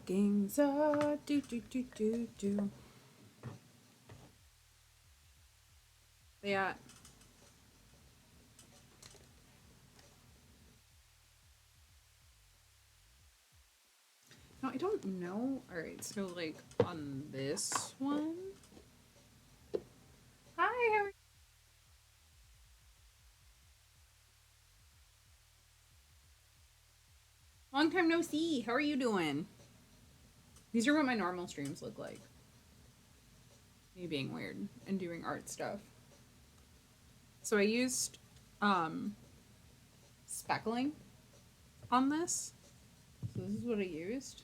Stockings are do. Yeah. No, I don't know. All right, so like on this one. Hi, how are you? Long time no see. How are you doing? These are what my normal streams look like. Me being weird and doing art stuff. So I used um speckling on this. So this is what I used.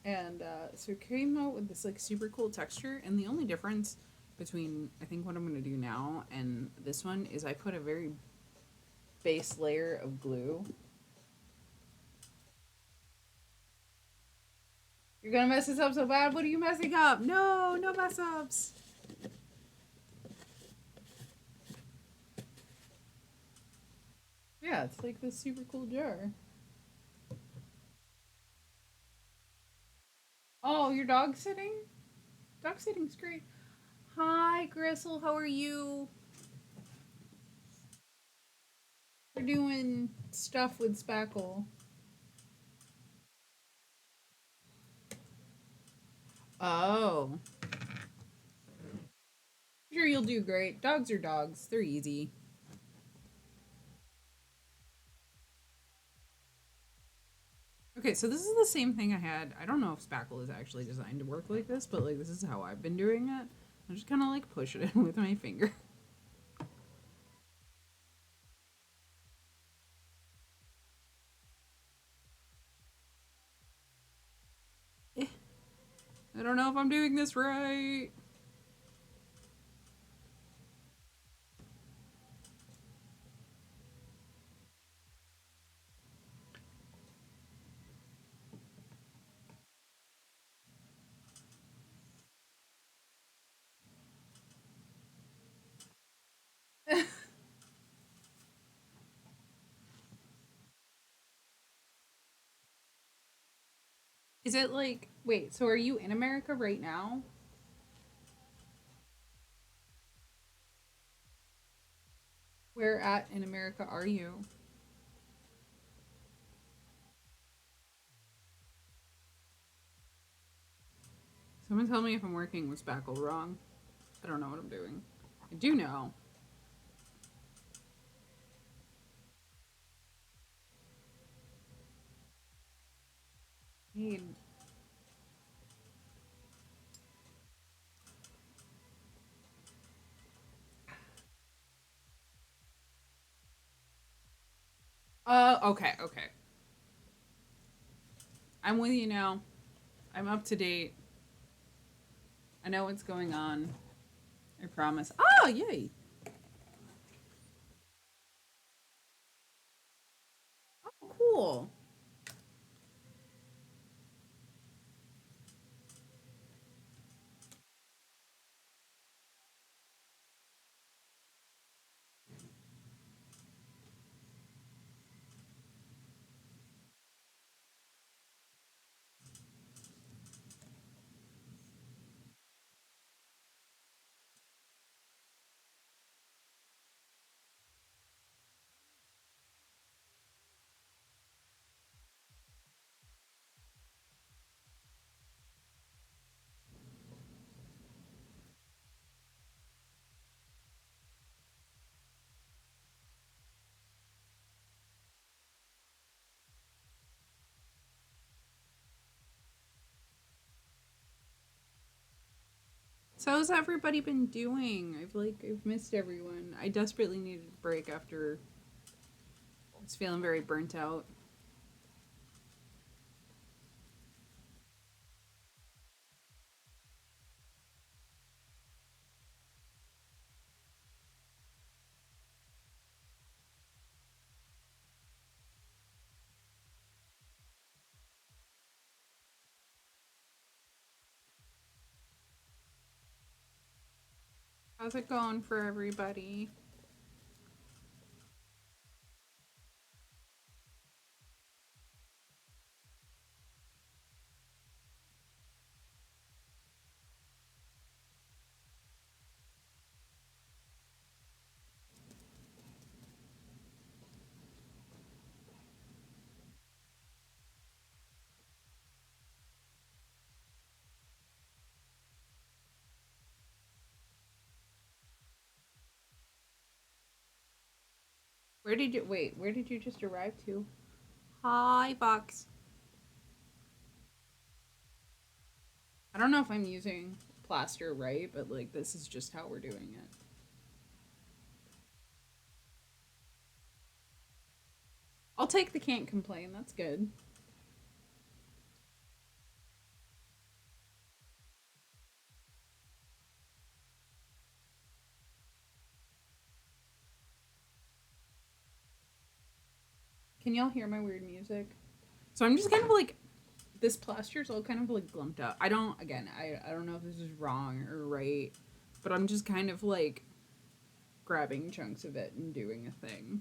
And so it came out with this like super cool texture. And the only difference between I think what I'm gonna do now and this one is I put a very base layer of glue. You're gonna mess this up so bad. What are you messing up? No, no mess ups. Yeah, it's like this super cool jar. Oh, your dog sitting? Dog sitting's great. Hi, Gristle. How are you? We're doing stuff with Spackle. Oh. Sure, you'll do great. Dogs are dogs. They're easy. Okay, so this is the same thing I had. I don't know if Spackle is actually designed to work like this, but like this is how I've been doing it. I just kind of like push it in with my finger. I don't know if I'm doing this right. Is it like, wait, so are you in America right now? Where at in America are you? Someone tell me if I'm working with Spackle wrong. I don't know what I'm doing. I do know. Need. Okay, okay. I'm with you now. I'm up to date. I know what's going on. I promise. Oh, yay. Oh, cool. So how's everybody been doing? I've missed everyone. I desperately needed a break after I was feeling very burnt out. How's it going for everybody? Where did you just arrive to? Hi, Fox. I don't know if I'm using plaster right, but like this is just how we're doing it. I'll take the can't complain. That's good. Can y'all hear my weird music? So I'm just kind of like this plaster's all kind of like glumped up. I don't know if this is wrong or right, but I'm just kind of like grabbing chunks of it and doing a thing.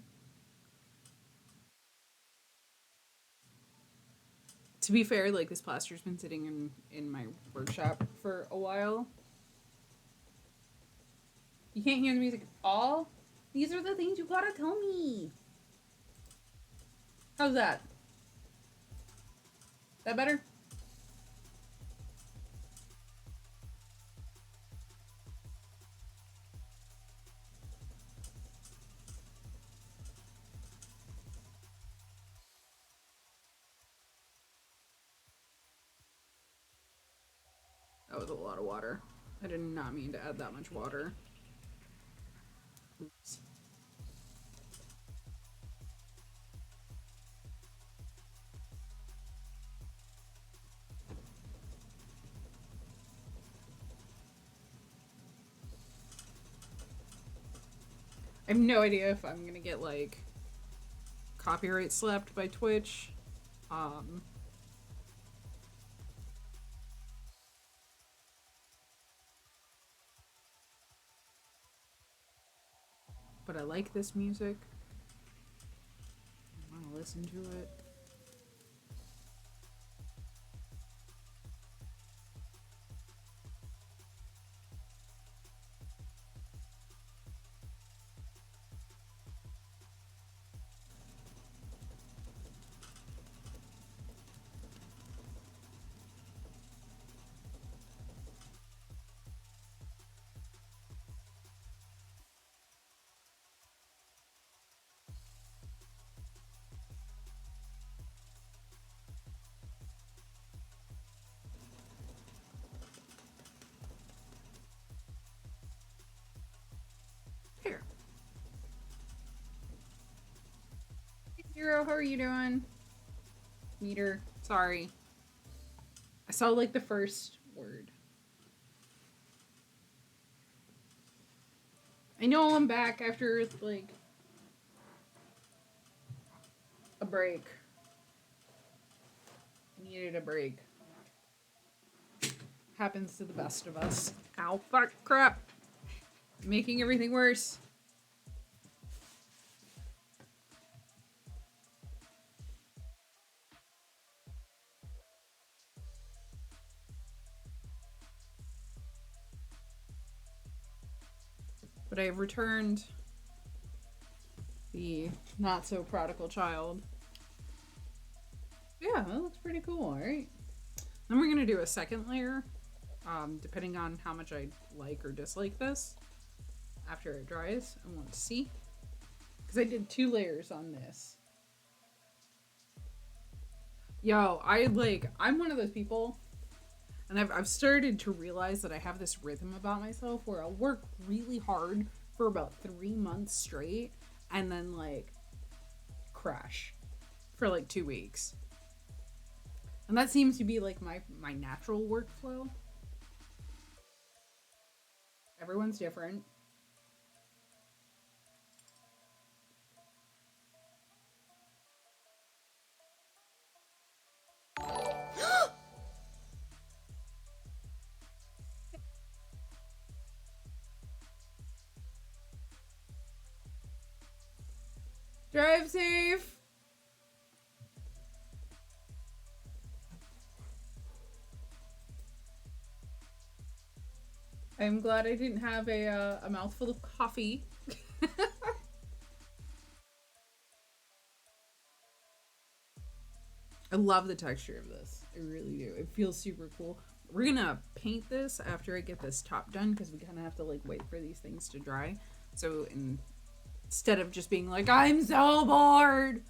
To be fair, like this plaster's been sitting in my workshop for a while. You can't hear the music at all? These are the things you gotta tell me. How's that? That better? That was a lot of water. I did not mean to add that much water. Oops. I have no idea if I'm gonna get like copyright slapped by Twitch. Um, but I like this music. I want to listen to it. Here. Hey, Zero, how are you doing? Meter. Sorry. I saw like the first word. I know I'm back after like a break. I needed a break. Happens to the best of us. Ow, fuck, crap. Making everything worse. But I have returned the not so prodigal child. Yeah, that looks pretty cool, alright? Then we're gonna do a second layer, depending on how much I like or dislike this after it dries. I want to see. Because I did 2 layers on this. Yo, I'm one of those people, and I've started to realize that I have this rhythm about myself where I'll work really hard for about 3 months straight and then like crash for like 2 weeks. And that seems to be like my natural workflow. Everyone's different. Drive safe. I'm glad I didn't have a mouthful of coffee. I love the texture of this. I really do. It feels super cool. We're gonna paint this after I get this top done because we kind of have to like wait for these things to dry. So Instead of just being like, I'm so bored,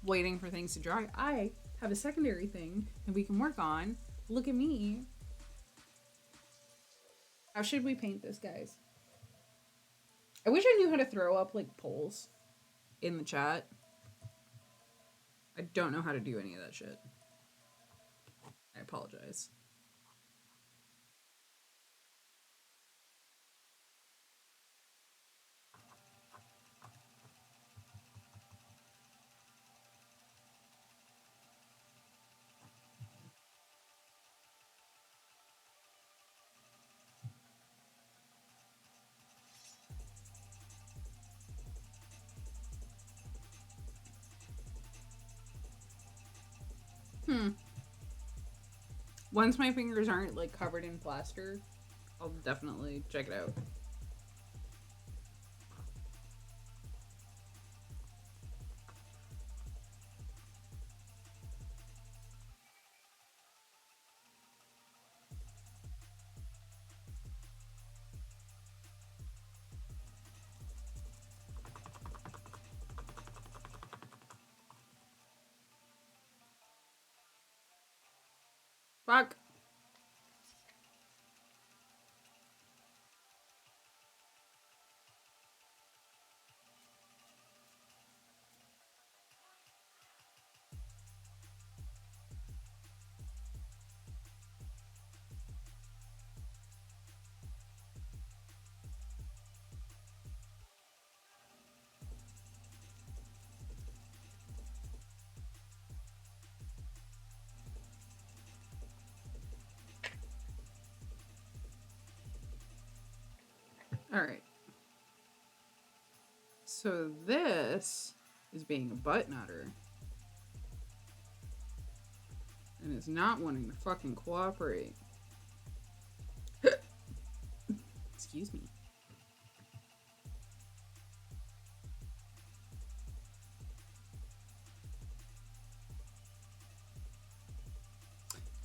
waiting for things to dry, I have a secondary thing that we can work on. Look at me. How should we paint this, guys? I wish I knew how to throw up like polls in the chat. I don't know how to do any of that shit. I apologize. Once my fingers aren't like covered in plaster, I'll definitely check it out. Fuck. All right. So this is being a butt nutter. And is not wanting to fucking cooperate. Excuse me.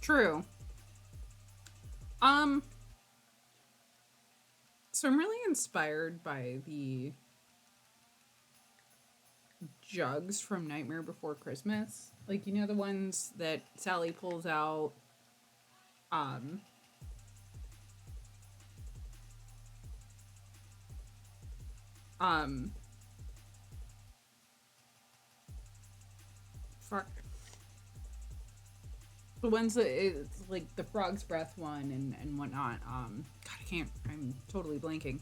True. So I'm really inspired by the jugs from Nightmare Before Christmas. Like, you know, the ones that Sally pulls out. Um, um, fuck. The ones that it's like the frog's breath one and whatnot. God, I can't. I'm totally blanking.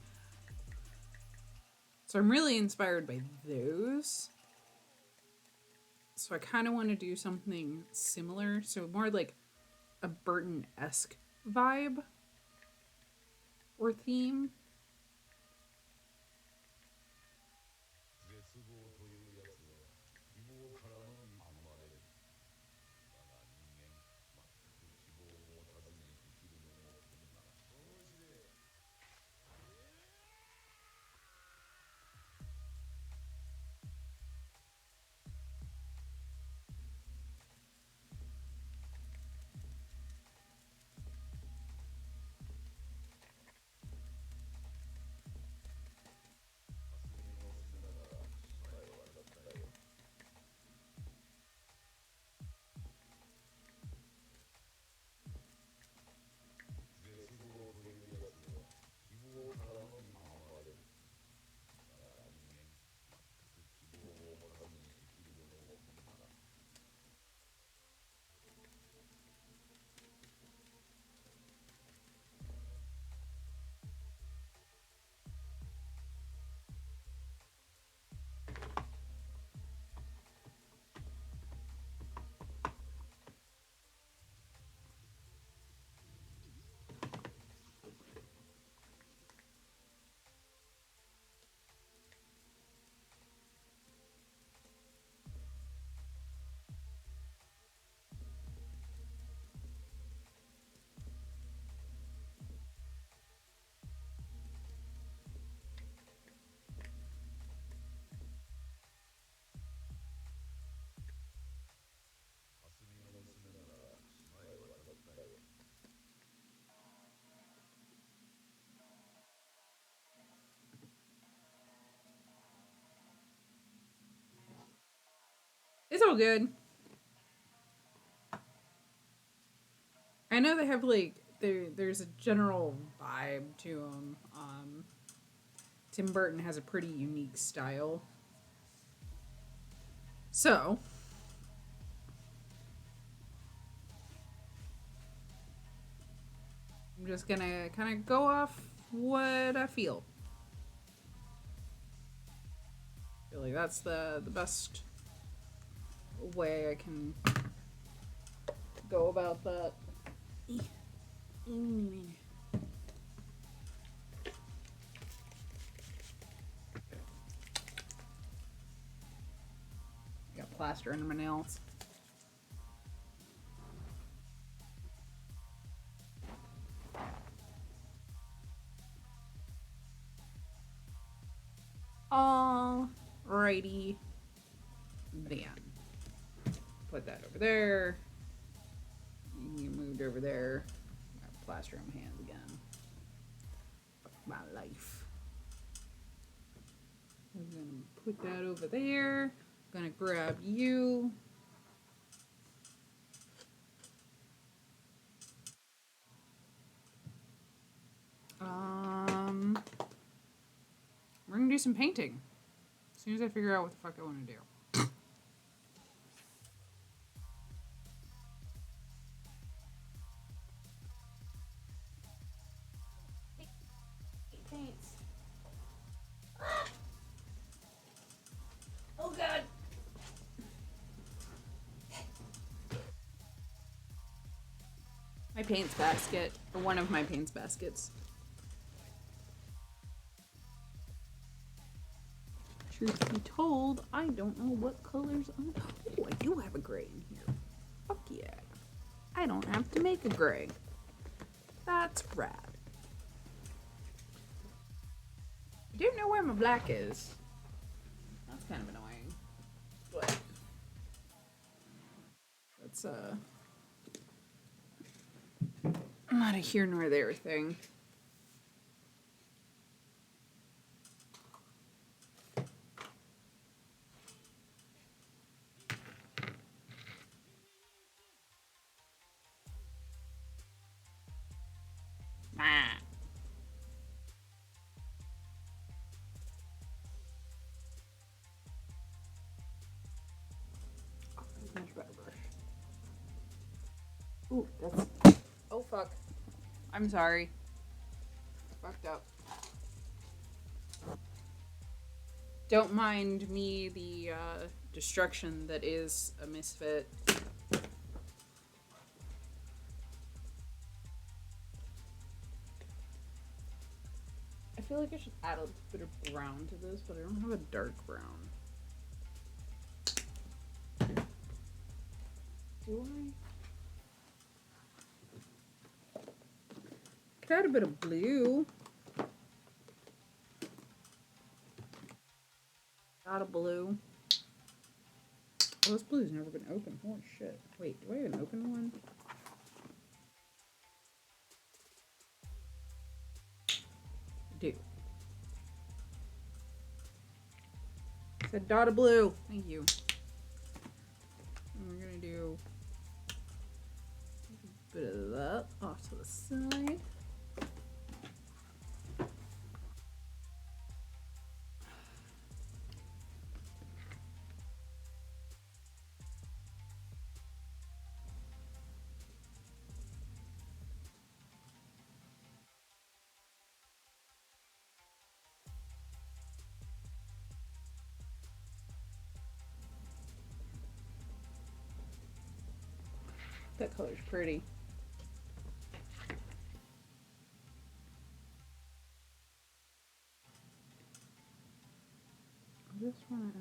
So I'm really inspired by those. So I kind of want to do something similar. So more like a Burton-esque vibe or theme. still good. I know they have like there's a general vibe to them. Tim Burton has a pretty unique style. So, I'm just gonna kind of go off what I feel. I feel like that's the best way I can go about that. Got plaster under my nails. Alrighty, then put that over there. You moved over there. Got plaster on my hands again. Fuck my life. I'm gonna put that over there. I'm gonna grab you. We're gonna do some painting as soon as I figure out what the fuck I want to do. Paints. Oh god. My paints basket, or one of my paints baskets. Truth be told, I don't know what colors I'm. Oh, I do have a gray in here. Fuck yeah. I don't have to make a gray. That's rad. I don't know where my black is. That's kind of annoying. But that's not a here nor there thing. Much better brush. Ooh, that's. Oh fuck. I'm sorry. Fucked up. Don't mind me, the destruction that is a misfit. I feel like I should add a bit of brown to this, but I don't have a dark brown. Do I? Could add a bit of blue. Got a blue. Oh, this blue's never been opened. Holy shit. Wait, do I have an open one? I do. It said dot of blue. Thank you. And we're gonna do a bit of that off to the side. That color's pretty. This one.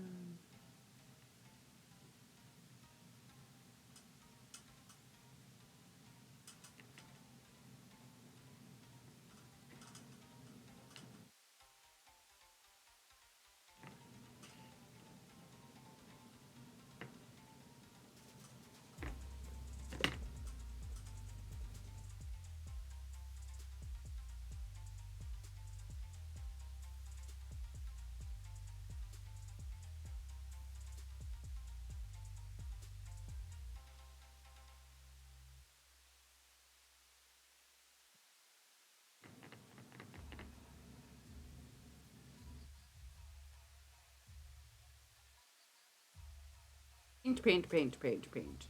Paint, paint, paint, paint, paint.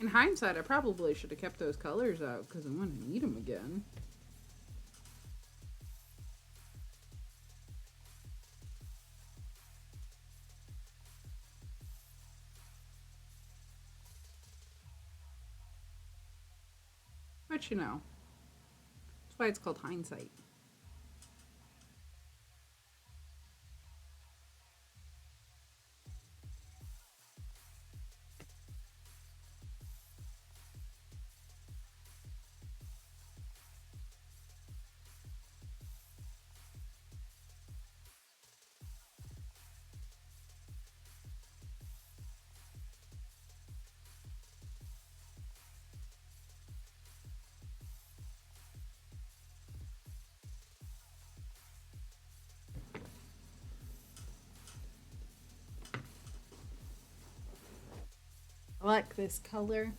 In hindsight, I probably should have kept those colors out because I'm going to need them again. But you know, that's why it's called hindsight. I like this color.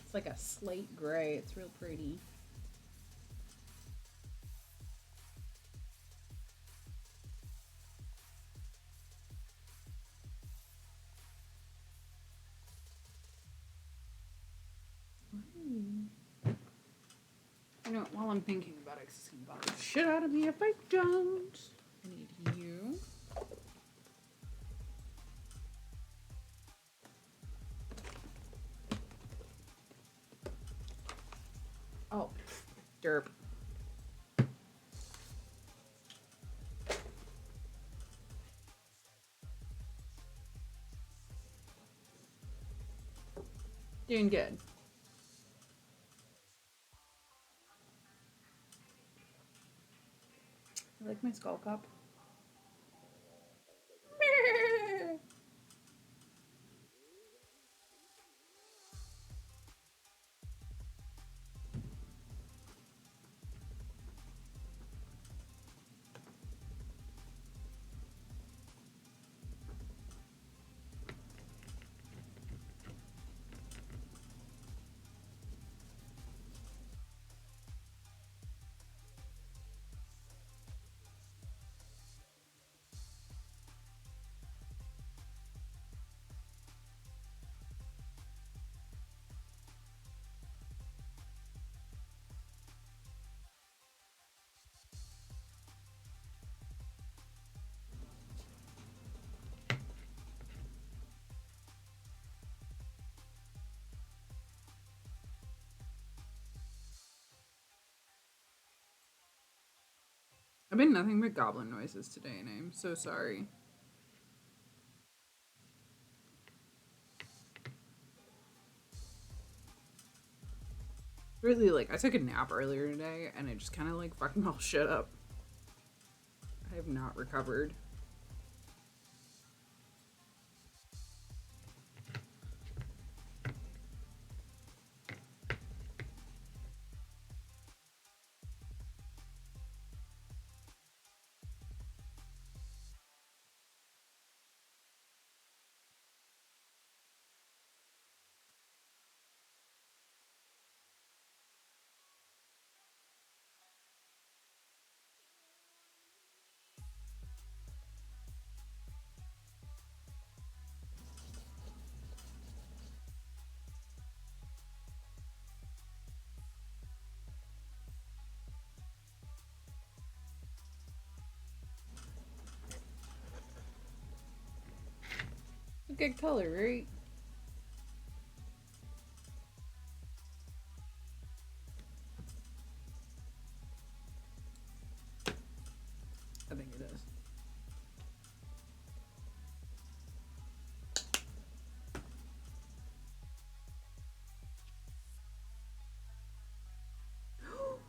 It's like a slate gray. It's real pretty. You know, while I'm thinking about it, 'cause it's gonna bother the shit out of me if I don't. I need you. Oh, derp. Doing good. I like my skull cup. I've been nothing but goblin noises today, and I'm so sorry. Really, like, I took a nap earlier today, and it just kind of, like, fucking all shit up. I have not recovered. It's a good color, right? I think it is.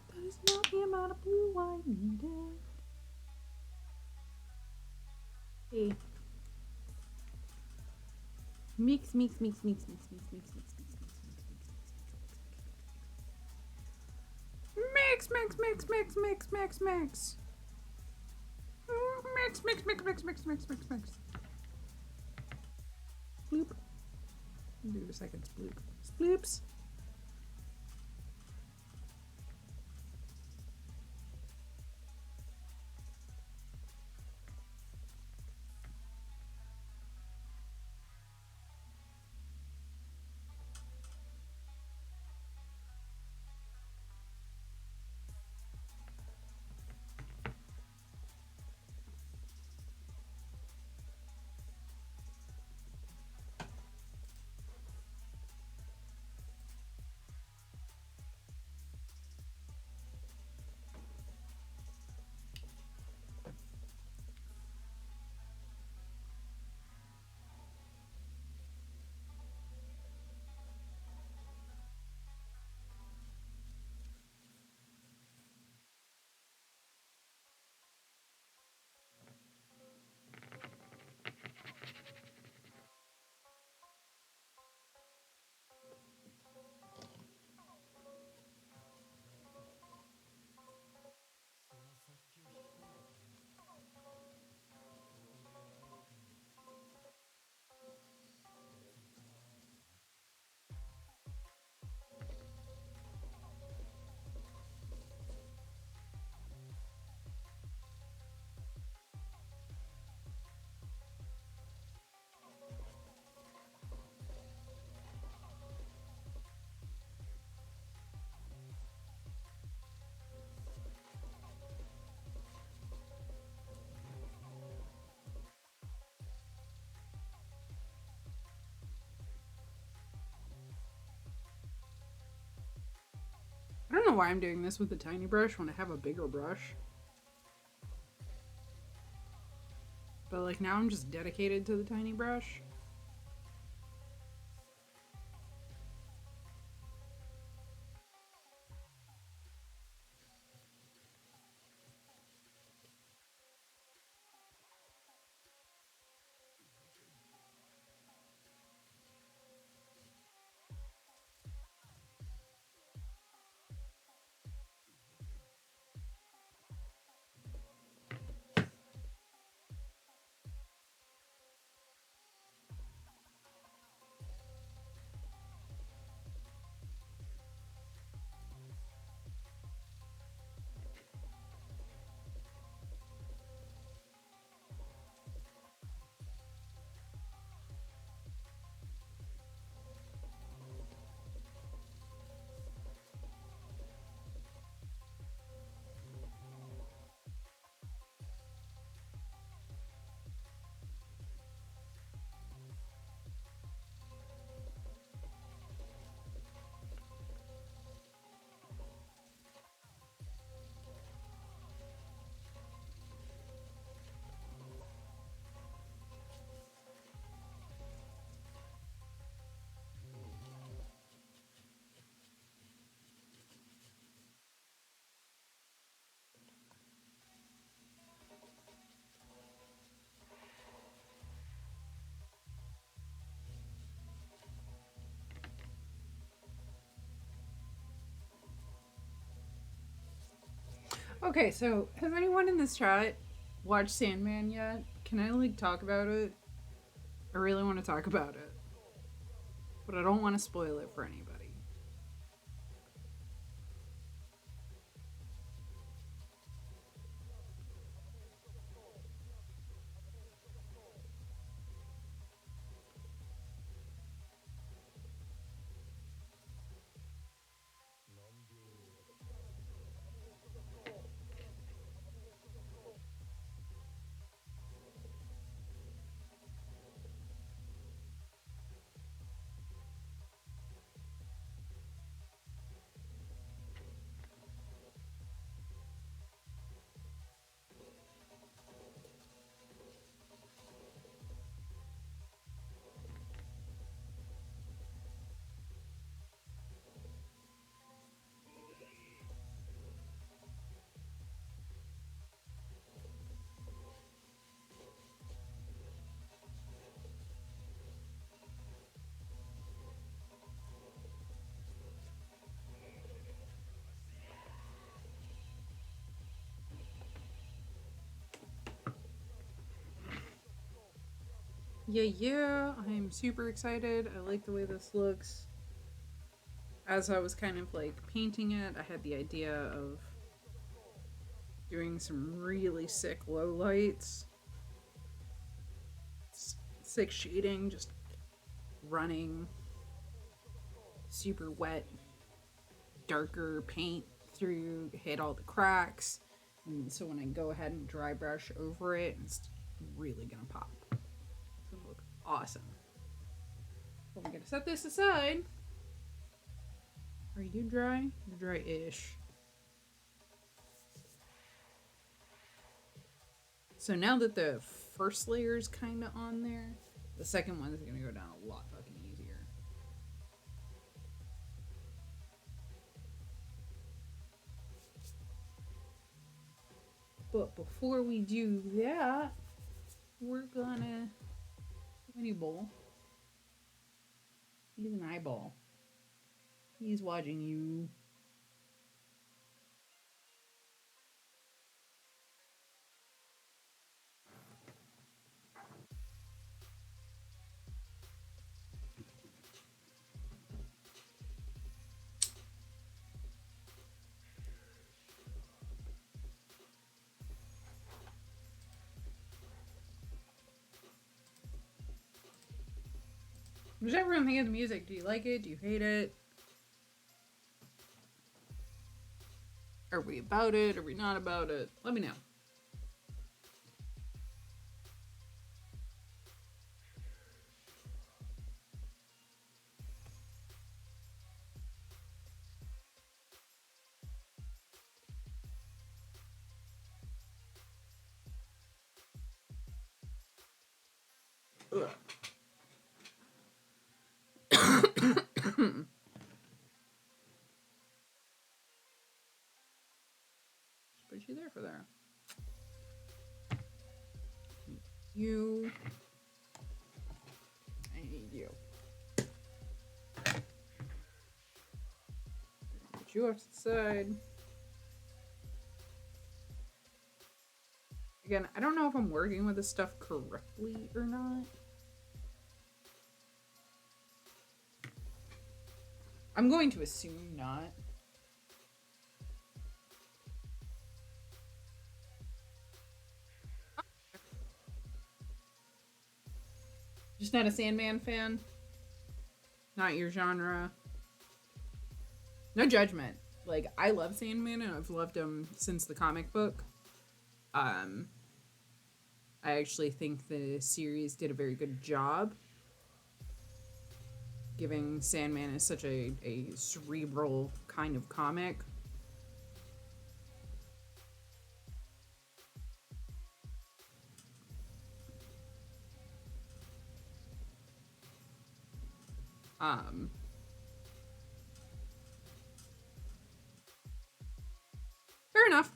But it's not the amount of blue I needed. Mix, mix, mix, mix, mix, mix, mix, mix, mix, mix, mix, mix, mix, mix, mix, mix, mix. Mix, mix, mix, mix, mix, mix, mix, mix. Sploop. Do a second sploop. Sploops. I don't know why I'm doing this with a tiny brush when I have a bigger brush. But like now I'm just dedicated to the tiny brush. Okay, so has anyone in this chat watched Sandman yet? Can I like talk about it? I really want to talk about it, but I don't want to spoil it for anybody. Yeah, I'm super excited. I like the way this looks. As I was kind of like painting it, I had the idea of doing some really sick low lights, sick shading, just running super wet, darker paint through, hit all the cracks. And so when I go ahead and dry brush over it, it's really gonna pop. It's gonna look awesome. But we're gonna set this aside. Are you dry? You're dry-ish. So now that the first layer is kind of on there, the second one is gonna go down a lot fucking easier. But before we do that, we're gonna. When you bowl, he's an eyeball. He's watching you. What does everyone think of the music? Do you like it? Do you hate it? Are we about it? Are we not about it? Let me know. Ugh. Put you there for there. You. I need you. Put you off to the side. Again, I don't know if I'm working with this stuff correctly or not. I'm going to assume not. Just not a Sandman fan. Not your genre. No judgment. Like, I love Sandman and I've loved him since the comic book. I actually think the series did a very good job giving Sandman as such a cerebral kind of comic. Um, Fair enough.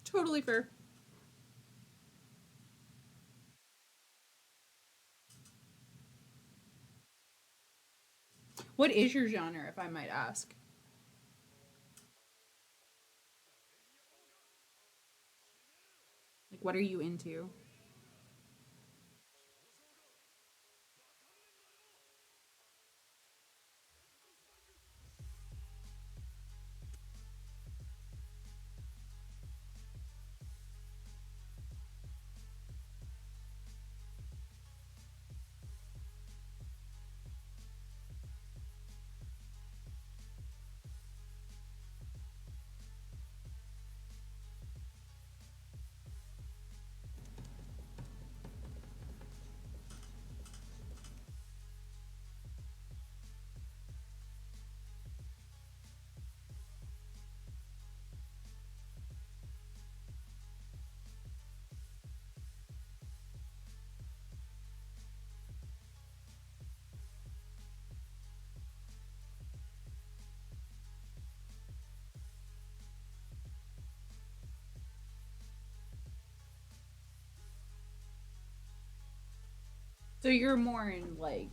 Totally fair. What is your genre, if I might ask? Like, what are you into? So you're more in like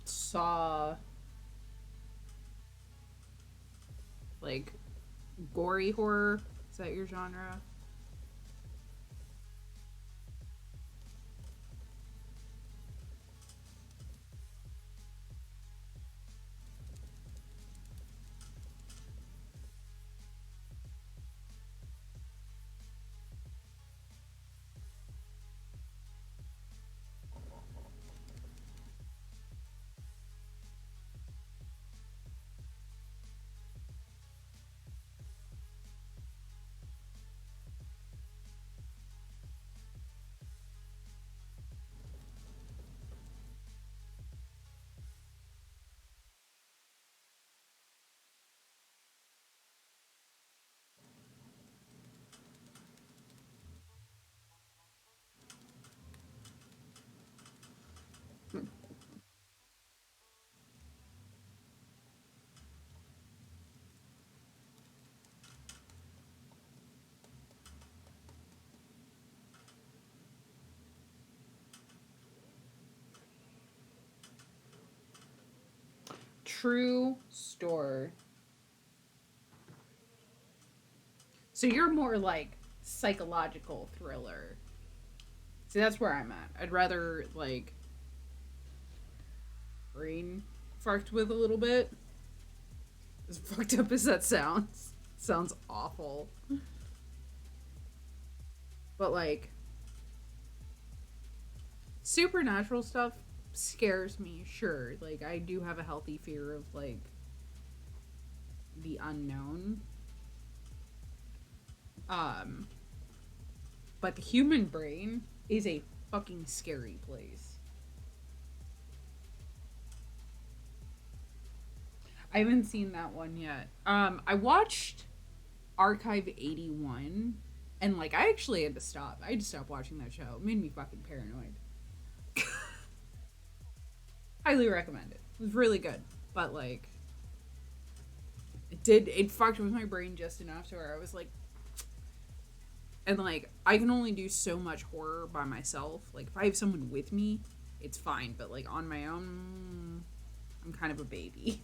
Saw, like gory horror. Is that your genre? True store. So you're more like psychological thriller. See, that's where I'm at. I'd rather like brain fucked with a little bit. As fucked up as that sounds awful. But like supernatural stuff scares me, sure. Like I do have a healthy fear of like the unknown. Um but the human brain is a fucking scary place. I haven't seen that one yet. I watched Archive 81 and like I actually had to stop. I had to stop watching that show. It made me fucking paranoid. Highly recommend it. It was really good. But like it fucked with my brain just enough to where I was like, and like I can only do so much horror by myself. Like if I have someone with me, it's fine, but like on my own, I'm kind of a baby.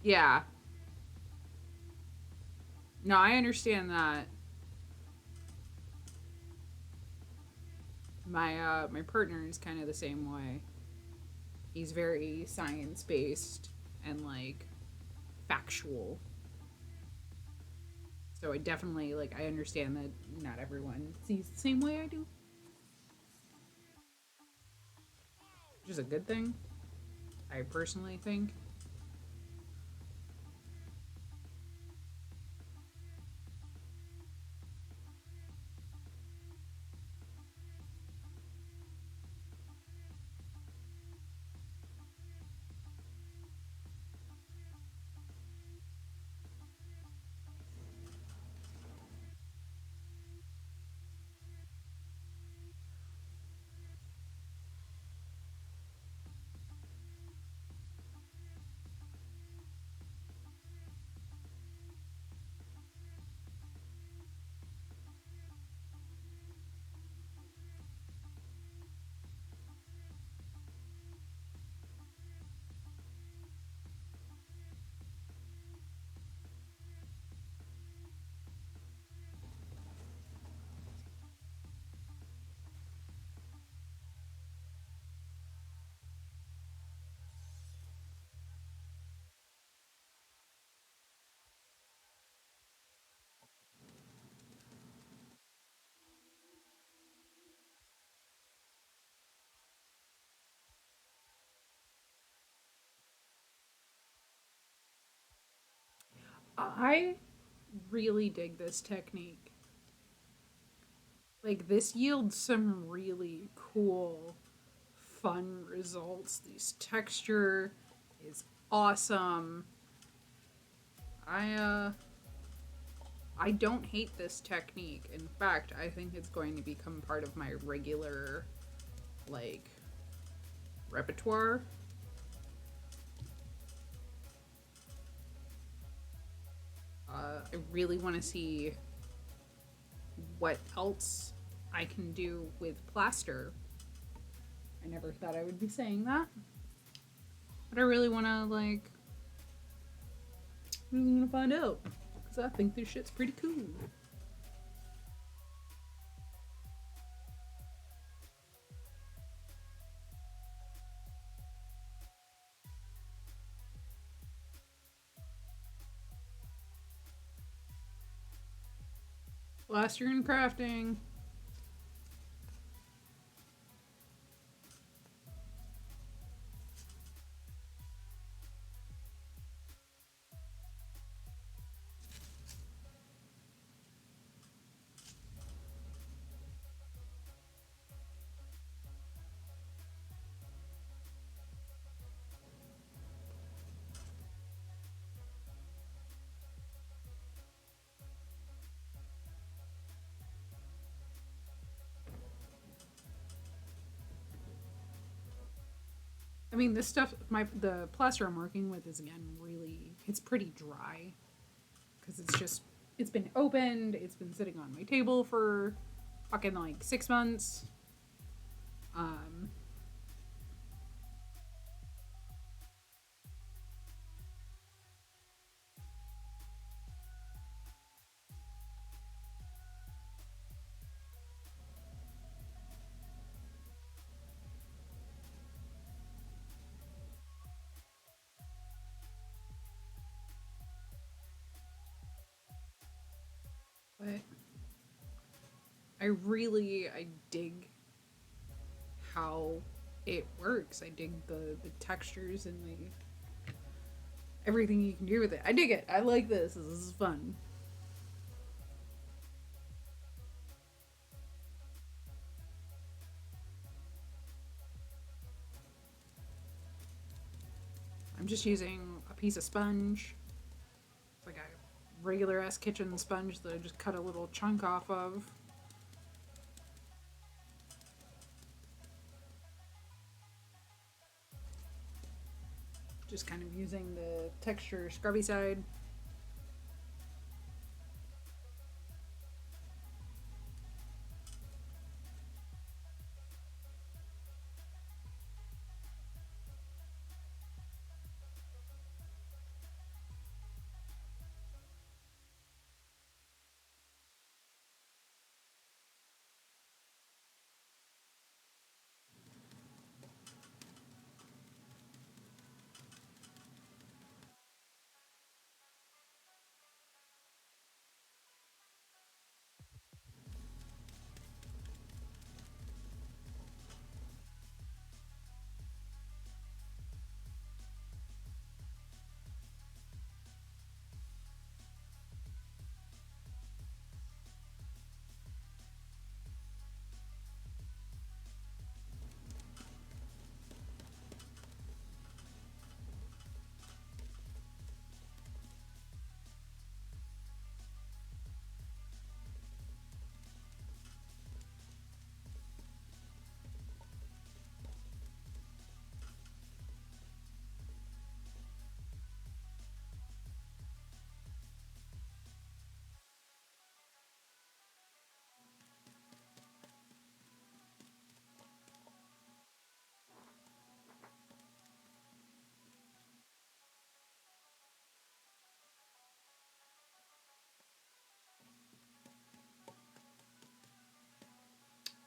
Yeah. No, I understand that. My partner is kind of the same way. He's very science based and like factual. So I definitely like I understand that not everyone sees the same way I do, which is a good thing. I personally think. I really dig this technique. Like this yields some really cool fun results. This texture is awesome. I I don't hate this technique. In fact, I think it's going to become part of my regular like repertoire. I really want to see what else I can do with plaster. I never thought I would be saying that, but I really want to like really want to find out because I think this shit's pretty cool. Plaster and crafting. I mean, this stuff, the plaster I'm working with is again really, it's pretty dry because it's been opened, it's been sitting on my table for fucking like 6 months. Um, but I dig how it works. I dig the textures and the everything you can do with it. I dig it. I like this. This is fun. I'm just using a piece of sponge. It's like a regular ass kitchen sponge that I just cut a little chunk off of. Just kind of using the texture scrubby side.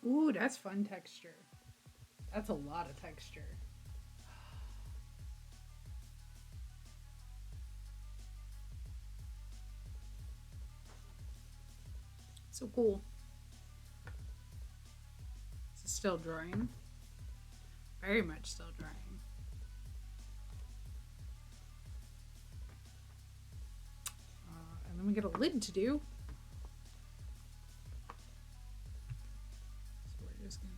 Ooh, that's fun texture. That's a lot of texture. So cool. Is it still drying? Very much still drying. And then we get a lid to do. So we're just gonna.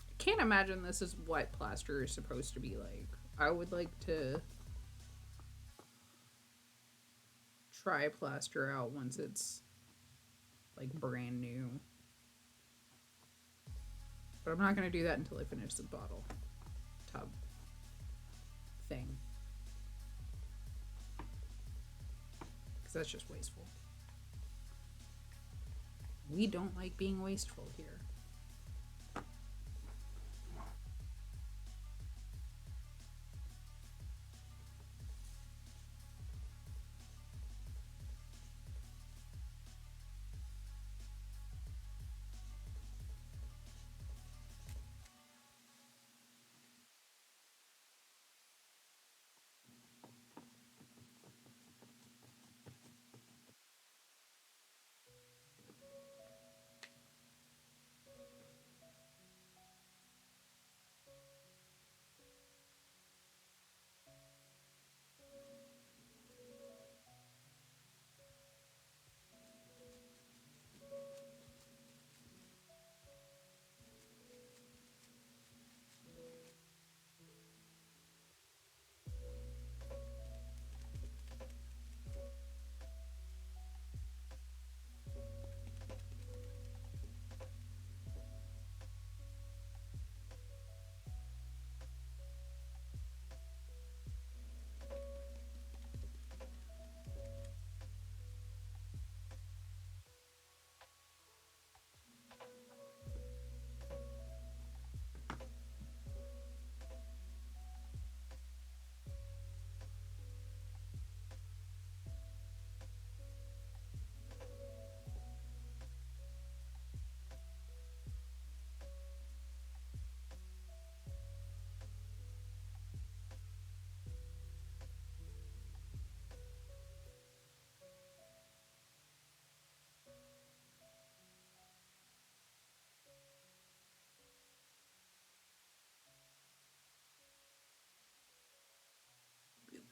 I can't imagine this is what plaster is supposed to be like. I would like to try plaster out once it's like brand new. But I'm not gonna do that until I finish the bottle tub thing. Because that's just wasteful. We don't like being wasteful here.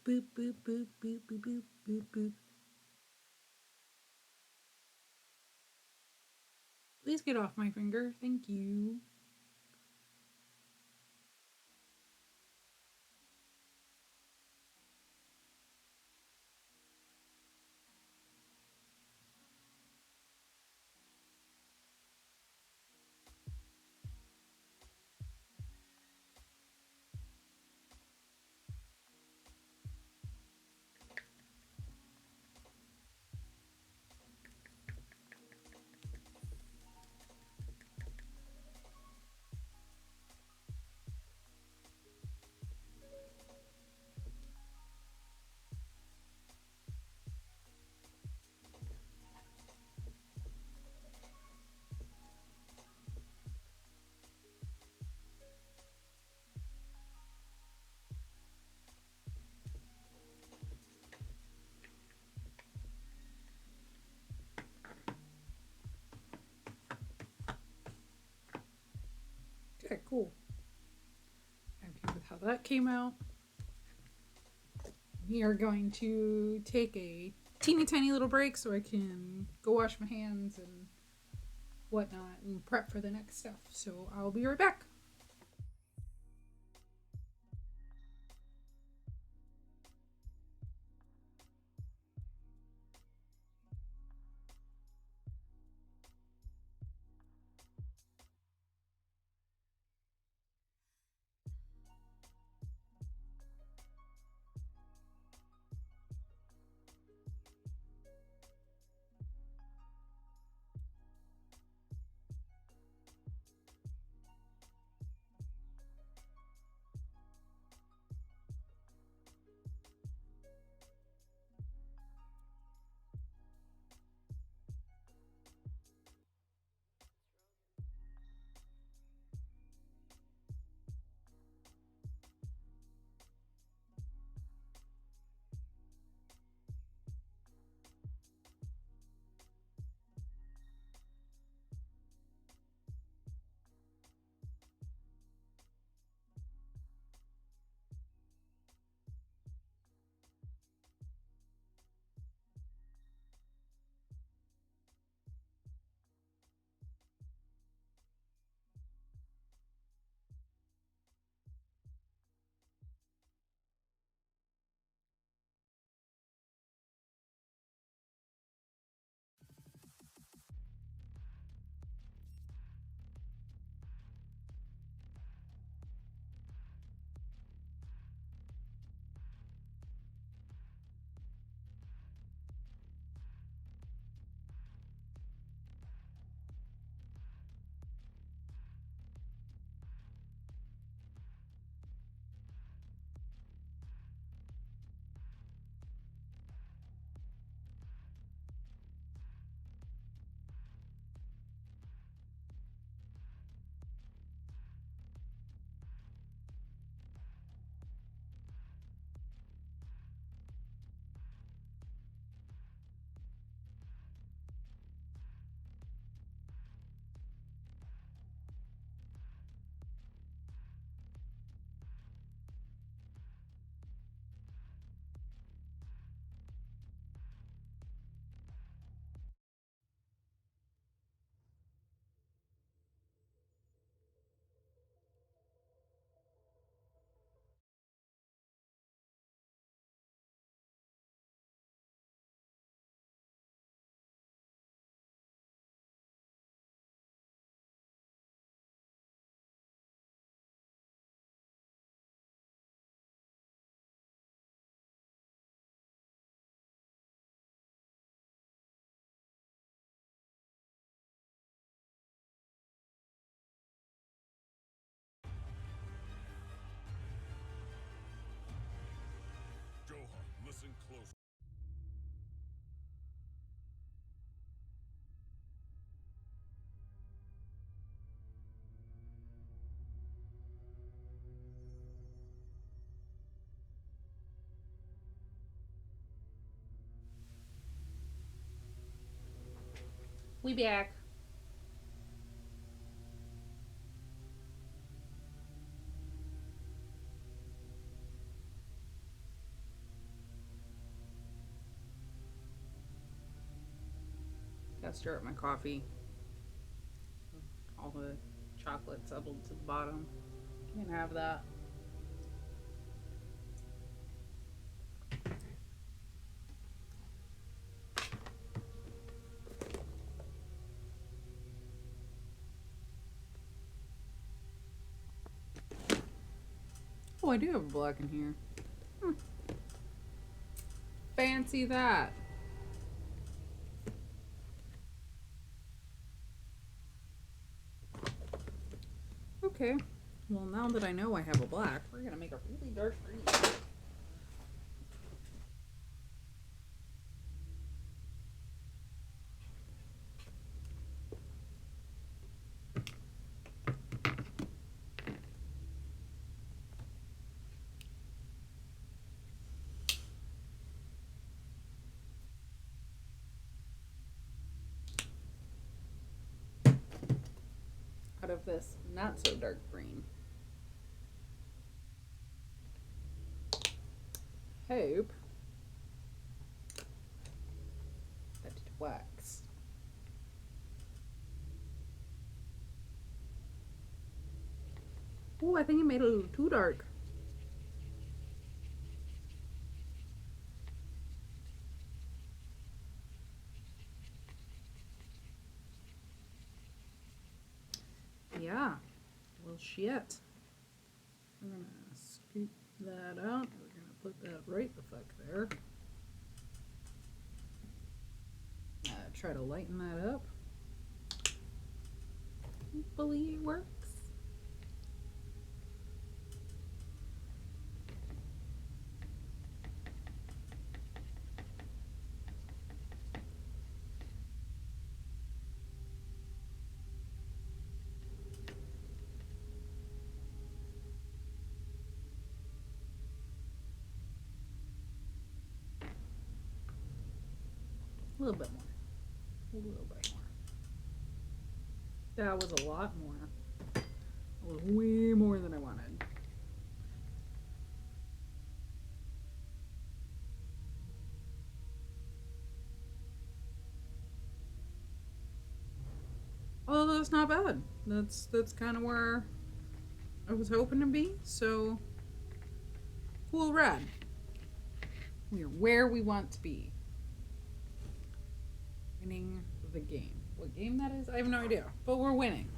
Boop, boop, boop, boop, boop, boop, boop, boop. Please get off my finger. Thank you. Okay, cool. Happy with how that came out. We are going to take a teeny tiny little break so I can go wash my hands and whatnot and prep for the next stuff. So I'll be right back. Gohan, listen close. We back. Gotta stir up my coffee. All the chocolate settled to the bottom. Can't have that. Oh, I do have a black in here. Fancy that. Okay. Well, now that I know I have a black, we're gonna make a really dark green. Out of this not so dark green. Hope that it works. Oh, I think it made it a little too dark. Yeah. Well, shit. We're gonna scoop that out. We're gonna put that right the fuck there. Try to lighten that up. Hopefully it works. A little bit more. A little bit more. That was a lot more. That was way more than I wanted. Oh, that's not bad. That's kind of where I was hoping to be. So cool, rad. We're where we want to be. Winning the game. What game that is, I have no idea. But we're winning.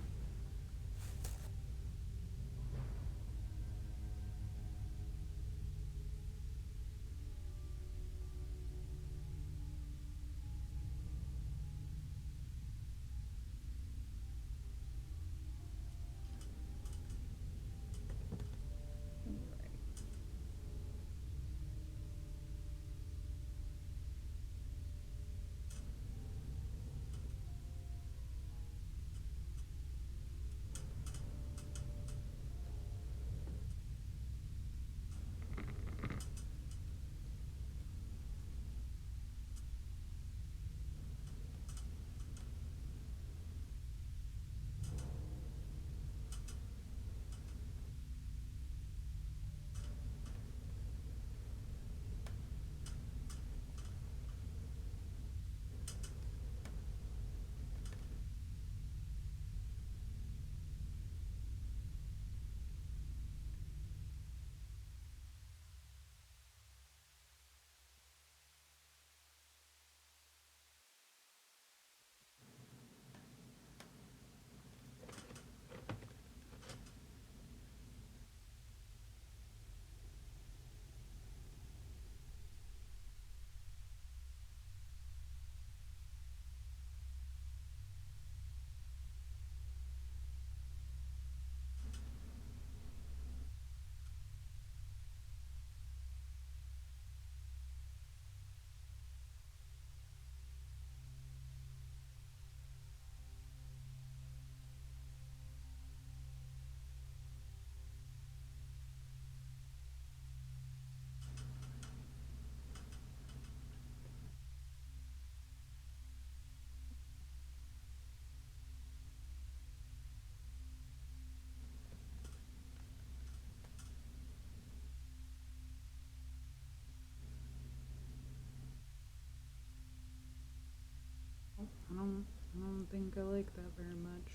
I don't think I like that very much.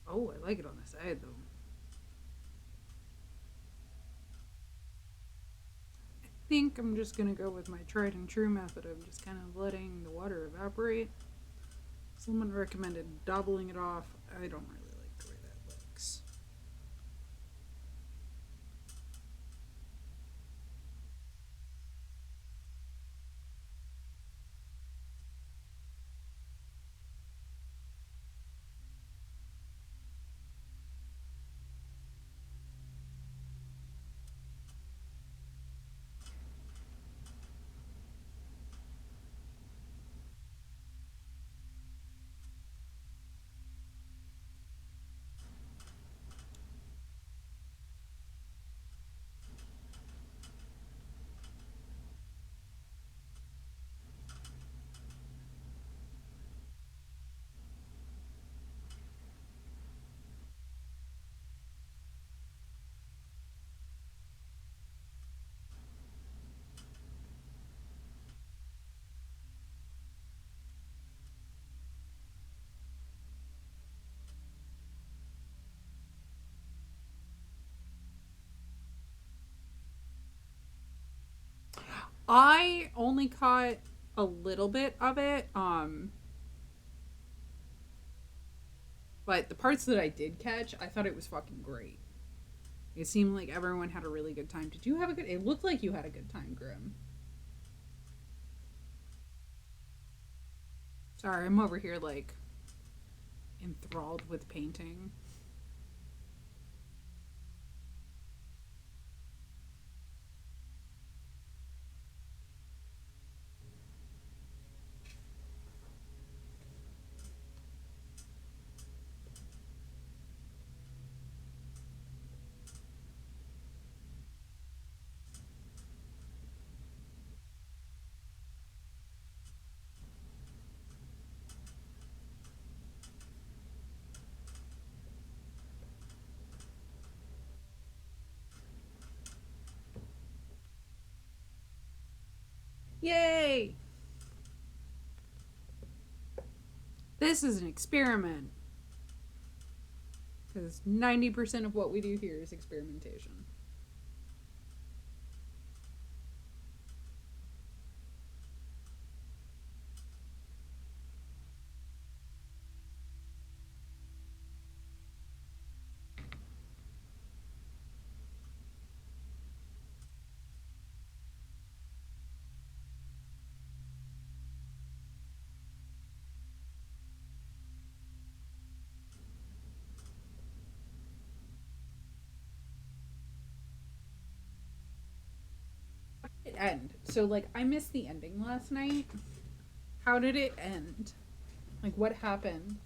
Oh, I like it on the side though. I think I'm just gonna go with my tried and true method of just kind of letting the water evaporate. Someone recommended doubling it off. I don't really like the way that looks. I only caught a little bit of it, but the parts that I did catch, I thought it was fucking great. It seemed like everyone had a really good time. Did you have a good? It looked like you had a good time, Grim. Sorry, I'm over here like enthralled with painting. Yay! This is an experiment. Because 90% of what we do here is experimentation. It end. So like I missed the ending last night. How did it end? Like what happened?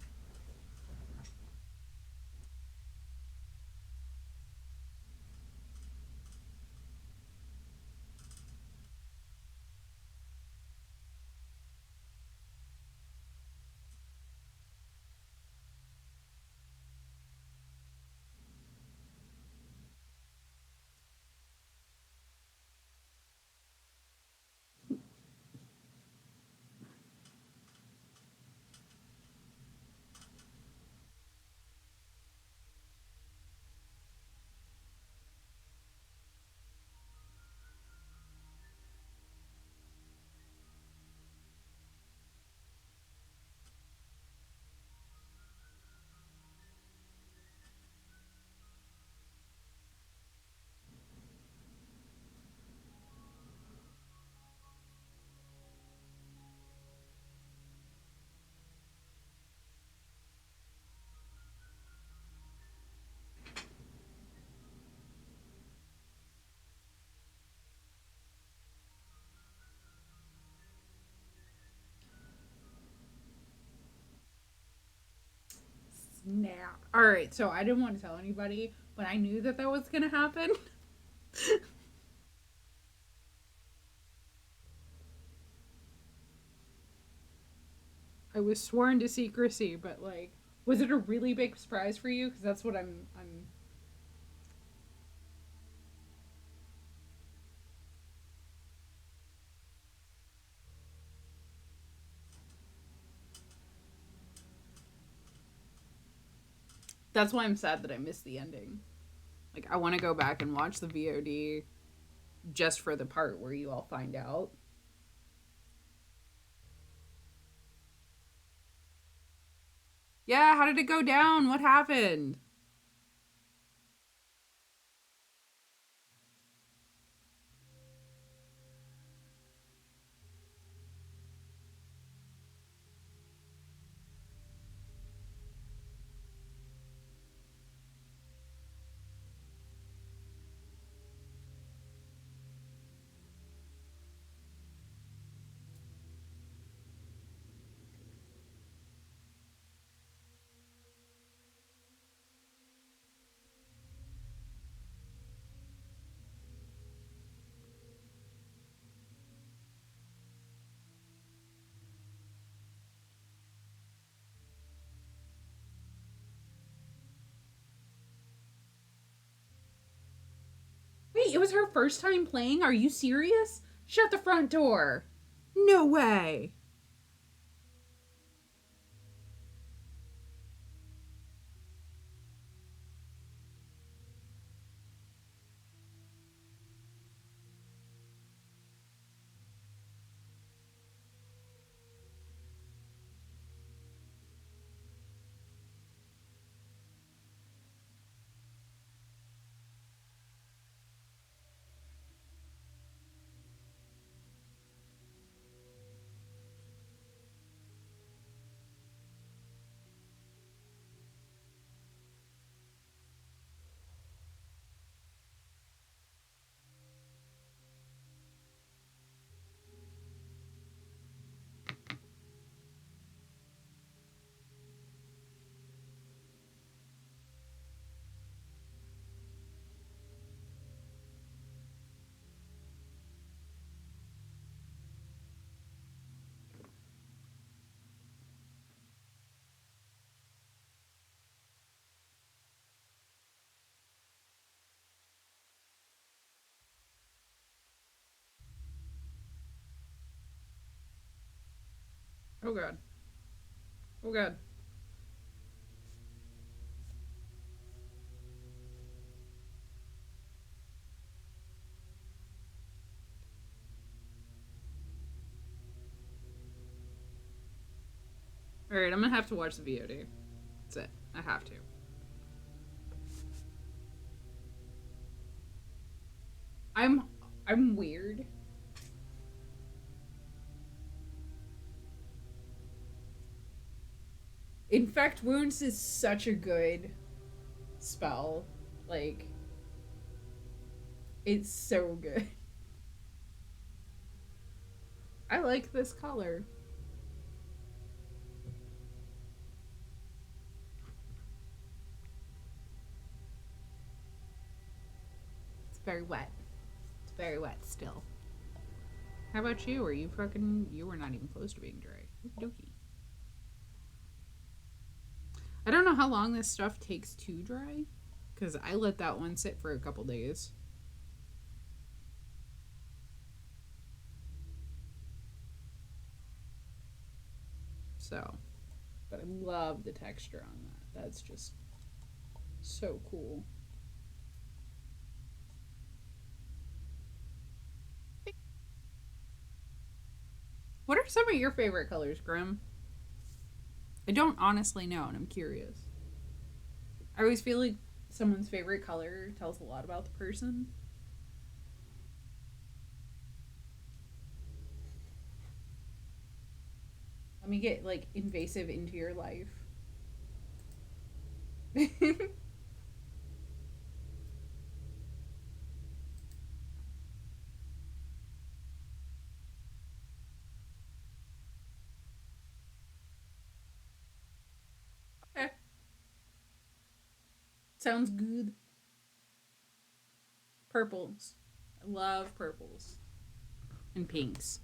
Snap. All right, so I didn't want to tell anybody, but I knew that that was gonna happen. I was sworn to secrecy, but like, was it a really big surprise for you? Because that's what I'm. That's why I'm sad that I missed the ending. Like, I want to go back and watch the VOD just for the part where you all find out. Yeah, how did it go down? What happened? Wait, it was her first time playing? Are you serious? Shut the front door. No way. Oh god. Oh god. Alright, I'm gonna have to watch the VOD. That's it. I have to. I'm I'm weird. Infect Wounds is such a good spell. Like, it's so good. I like this color. It's very wet. It's very wet still. How about you? Are you fucking. You were not even close to being dry. Okie dokie. I don't know how long this stuff takes to dry, because I let that one sit for a couple days. So, but I love the texture on that. That's just so cool. What are some of your favorite colors, Grim? I don't honestly know, and I'm curious. I always feel like someone's favorite color tells a lot about the person. Let me get like invasive into your life. Okay. Sounds good. Purples. I love purples. And pinks.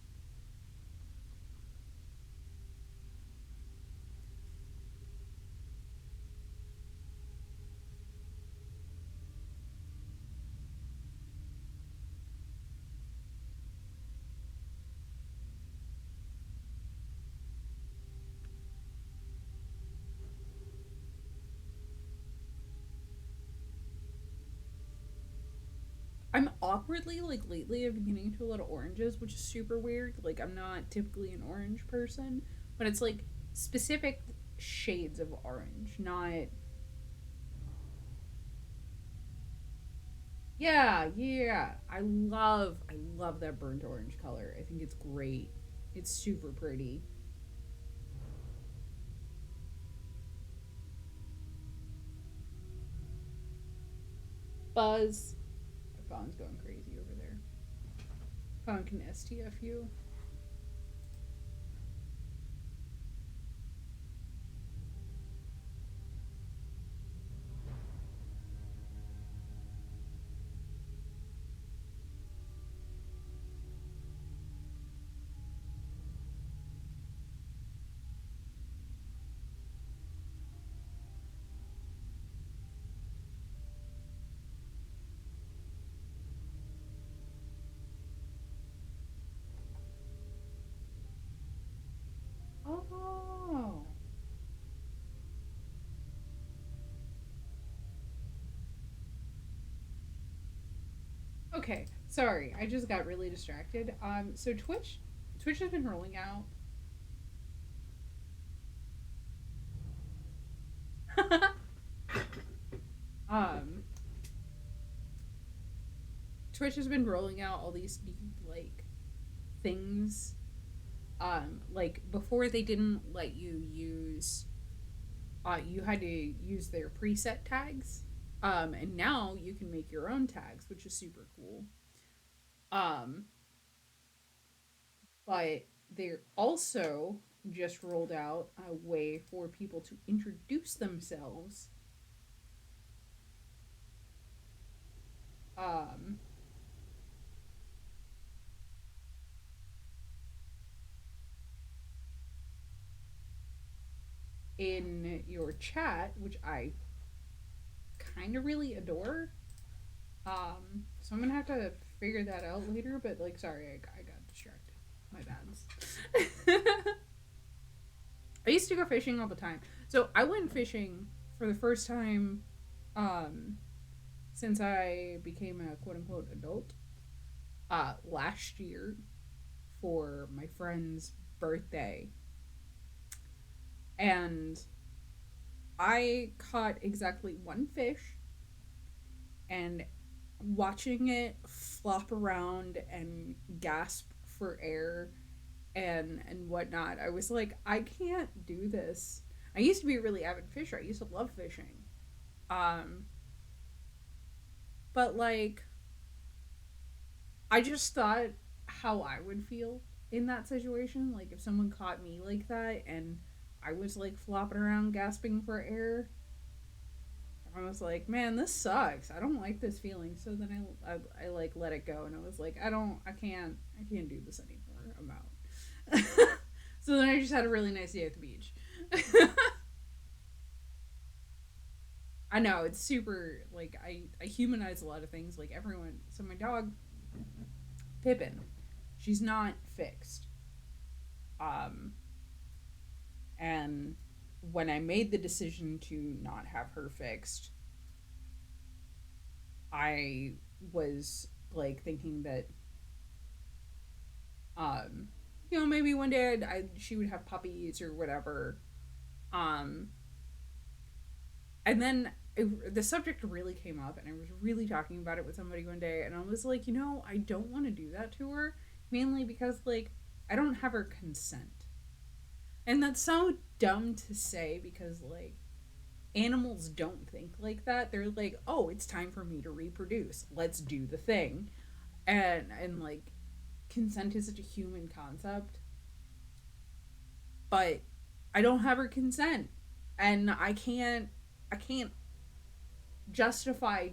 I'm awkwardly, like, lately I've been getting into a lot of oranges, which is super weird. Like, I'm not typically an orange person, but it's like specific shades of orange, not. Yeah, yeah. I love that burnt orange color. I think it's great. It's super pretty. Buzz. My phone's going crazy over there. Phone can STF you. Oh. Okay. Sorry, I just got really distracted. So Twitch has been rolling out. um, Twitch has been rolling out all these new like things. Like before they didn't let you use. You had to use their preset tags. And now you can make your own tags, which is super cool. Um, but they're also just rolled out a way for people to introduce themselves. Um, in your chat, which I kind of really adore. So I'm gonna have to figure that out later. But like, sorry, I got distracted. My bad. I used to go fishing all the time. So I went fishing for the first time um, since I became a quote unquote adult last year for my friend's birthday. And I caught exactly one fish, and watching it flop around and gasp for air and whatnot, I was like, I can't do this. I used to be a really avid fisher. I used to love fishing. Um, but like, I just thought how I would feel in that situation. Like, if someone caught me like that and I was like flopping around gasping for air, I was like, man, this sucks. I don't like this feeling. So then I like let it go, and I was like, I can't do this anymore. I'm out. So then I just had a really nice day at the beach. I know it's super like I humanize a lot of things like everyone. So my dog Pippin, she's not fixed. Um, and when I made the decision to not have her fixed, I was like thinking that um maybe one day she would have puppies or whatever. Um, and then the subject really came up, and I was really talking about it with somebody one day, and I was like, I don't want to do that to her, mainly because like I don't have her consent. And that's so dumb to say because like animals don't think like that. They're like, "Oh, it's time for me to reproduce. Let's do the thing." And like consent is such a human concept, but I don't have her consent, and I can't justify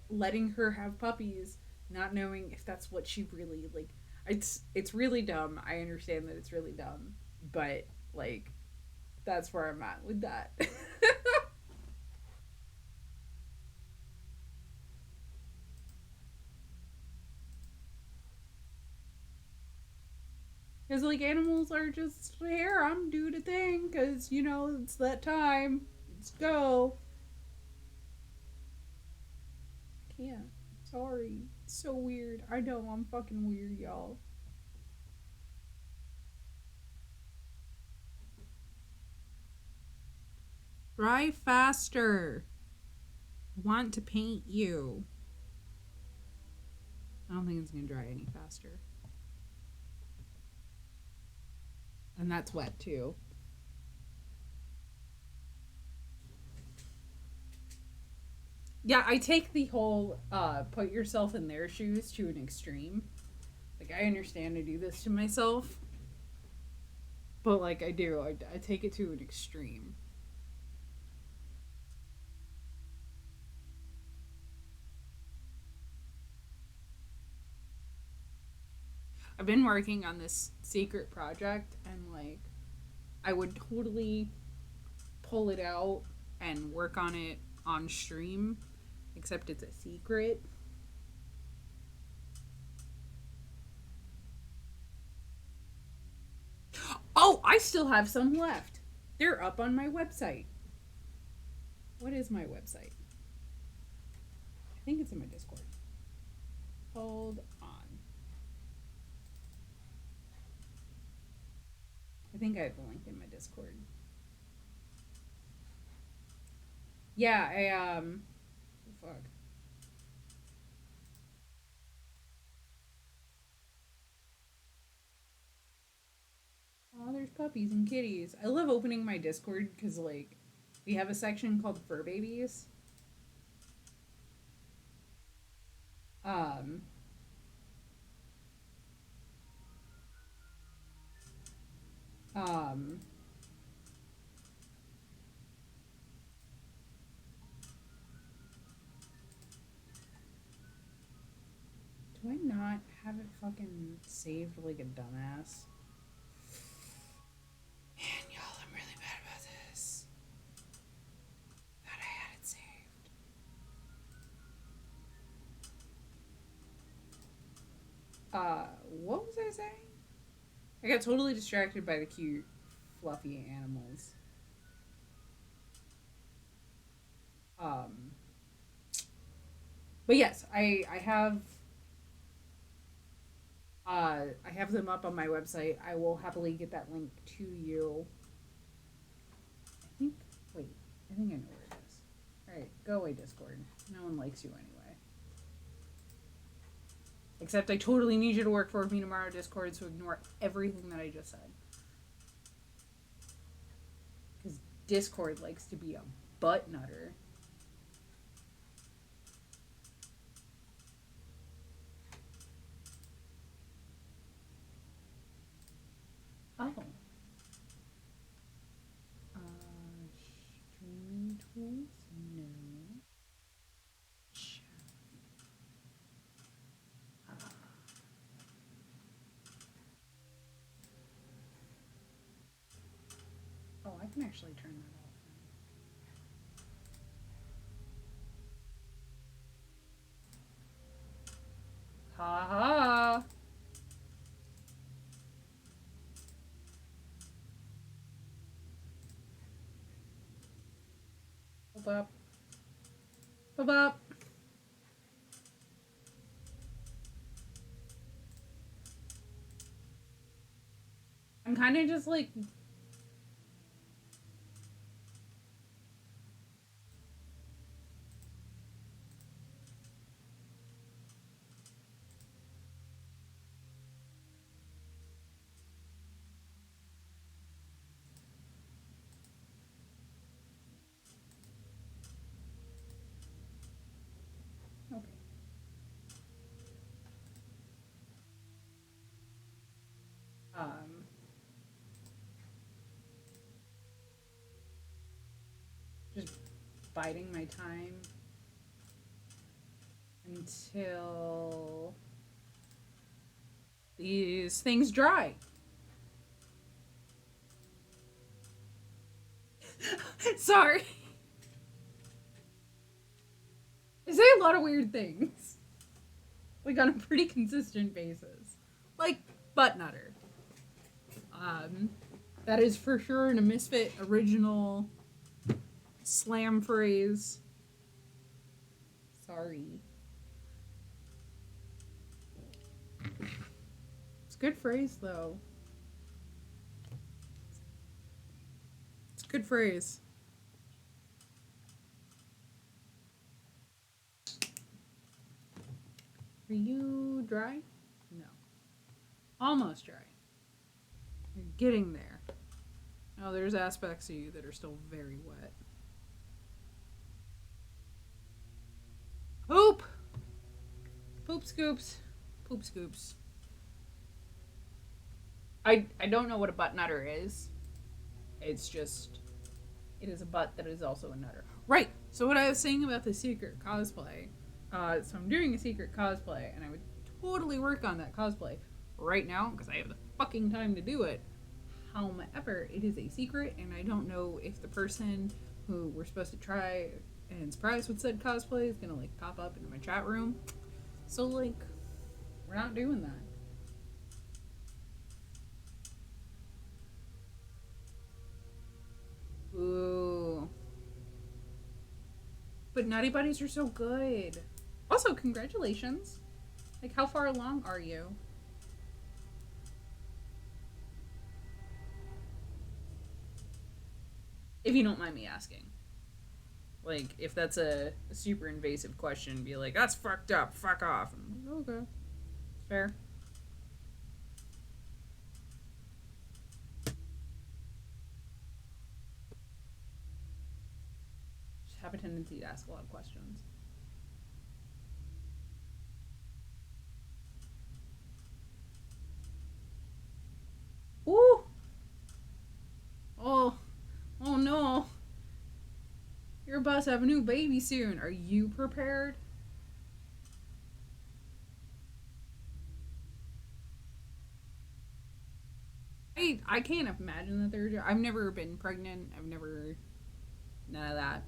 letting her have puppies not knowing if that's what she really like. It's really dumb. I understand that it's really dumb, but like that's where I'm at with that. Because like animals are just here. I'm doing a thing because it's that time. Let's go. I can't. Sorry. So weird. I know I'm fucking weird, y'all. Dry faster. I want to paint you. I don't think it's gonna dry any faster. And that's wet too. Yeah, I take the whole put yourself in their shoes to an extreme. Like, I understand I do this to myself, but like I do, I take it to an extreme. I've been working on this secret project, and like I would totally pull it out and work on it on stream, except it's a secret. Oh, I still have some left. They're up on my website. What is my website? I think it's in my Discord. Hold on. I think I have the link in my Discord. Yeah, oh, fuck. Oh, there's puppies and kitties. I love opening my Discord because like we have a section called Fur Babies. Um, um, do I not have it fucking saved like a dumbass? Man, y'all, I'm really bad about this. Thought I had it saved. What was I saying? I got totally distracted by the cute, fluffy animals. Um, but yes, I have them up on my website. I will happily get that link to you. I think. Wait, I think I know where it is. All right, go away, Discord. No one likes you anyway. Except I totally need you to work for me tomorrow, Discord, so ignore everything that I just said. Because Discord likes to be a butt nutter. Oh. Streaming tools? No. Chat. Oh, I can actually turn that off now. Ha ha! Hold up. Hold up. I'm kind of just like. Okay. Um. Just biding my time until these things dry. Sorry. I say a lot of weird things. Like on a pretty consistent basis. Like butt nutter. Um that is for sure in a Misfit original slam phrase. Sorry. Good phrase, though. It's a good phrase. Are you dry? No. Almost dry. You're getting there. Oh, there's aspects of you that are still very wet. Poop! Poop scoops. Poop scoops. I don't know what a butt nutter is. It's just... It is a butt that is also a nutter. Right! So what I was saying about the secret cosplay... so I'm doing a secret cosplay, and I would totally work on that cosplay right now, because I have the fucking time to do it. However, it is a secret, and I don't know if the person who we're supposed to try and surprise with said cosplay is gonna, like, pop up into my chat room. So, like, we're not doing that. Ooh. But Naughty Buddies are so good. Also, congratulations. Like, how far along are you? If you don't mind me asking. Like, if that's a super invasive question, be like, that's fucked up, fuck off. I'm like, okay. It's fair. Just have a tendency to ask a lot of questions. Ooh! Oh. Oh no. You're about to have a new baby soon. Are you prepared? I can't imagine the third. I've never been pregnant. I've never none of that.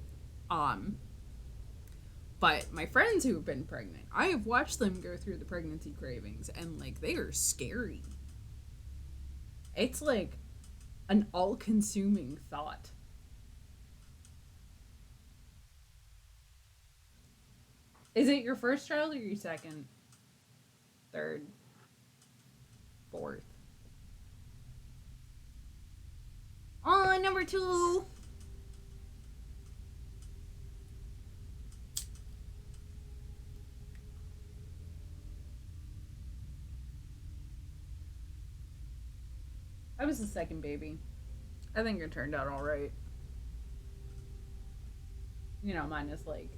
But my friends who have been pregnant, I have watched them go through the pregnancy cravings, and like they are scary. It's like an all-consuming thought. Is it your first child or your second? Third? Fourth? Oh, number 2. I was the second baby. I think it turned out all right. You know, mine is like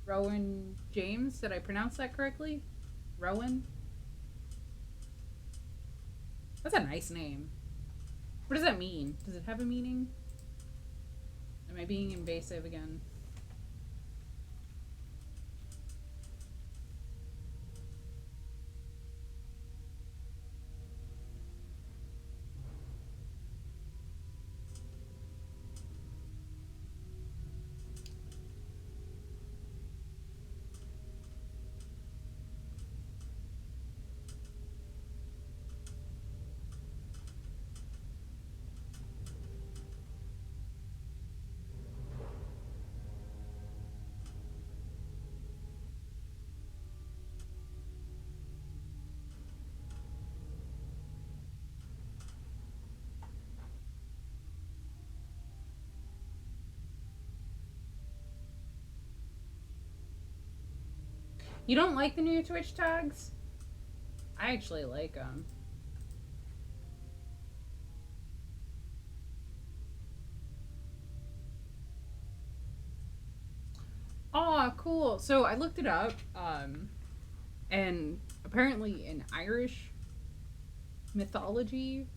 Rowan James. Did I pronounce that correctly? Rowan? That's a nice name. What does that mean? Does it have a meaning? Am I being invasive again? You don't like the new Twitch tags? I actually like them. Oh, cool. So I looked it up, and apparently in Irish mythology,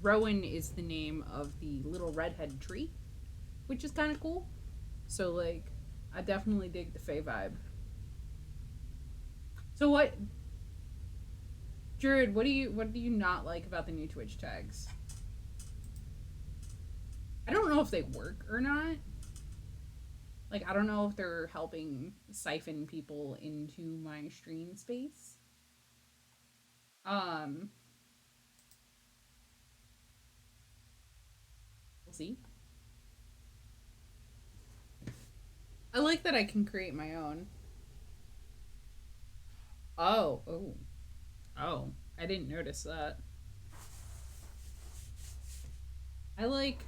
Rowan is the name of the little redhead tree, which is kind of cool. So, like, I definitely dig the Fae vibe. So what, Jared? What do you not like about the new Twitch tags? I don't know if they work or not. Like, I don't know if they're helping siphon people into my stream space. We'll see. I like that I can create my own. Oh, oh, oh. I didn't notice that. I like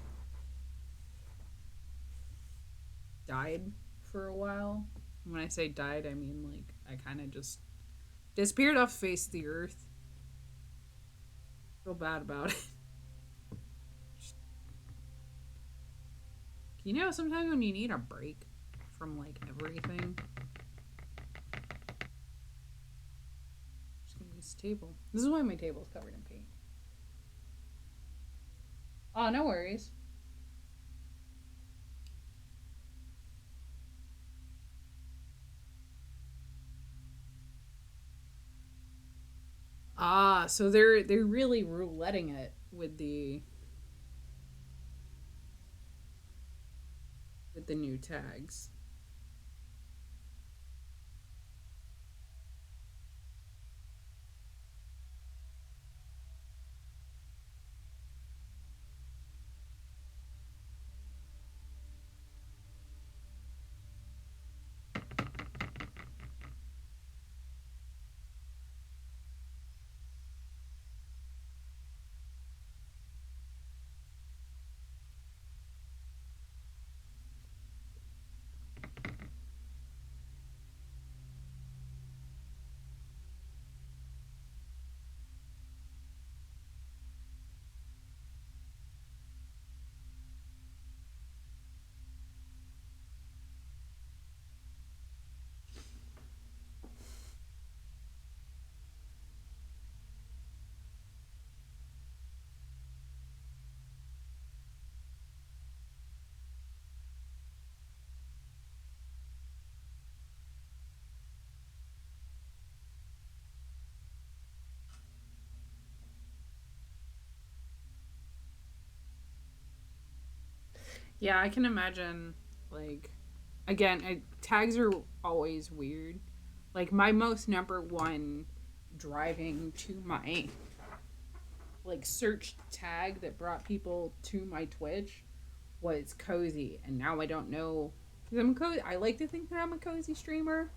died for a while. When I say died, I mean like I kind of just disappeared off the face of the earth. Feel bad about it. You know, sometimes when you need a break from like everything, just gonna use the table. This is why my table's covered in paint. Oh, no worries. Ah, so they're really rouletting it with the new tags. Yeah, I can imagine like again, tags are always weird. Like my most number one driving to my like search tag that brought people to my Twitch was cozy, and now I don't know because I'm cozy. I like to think that I'm a cozy streamer.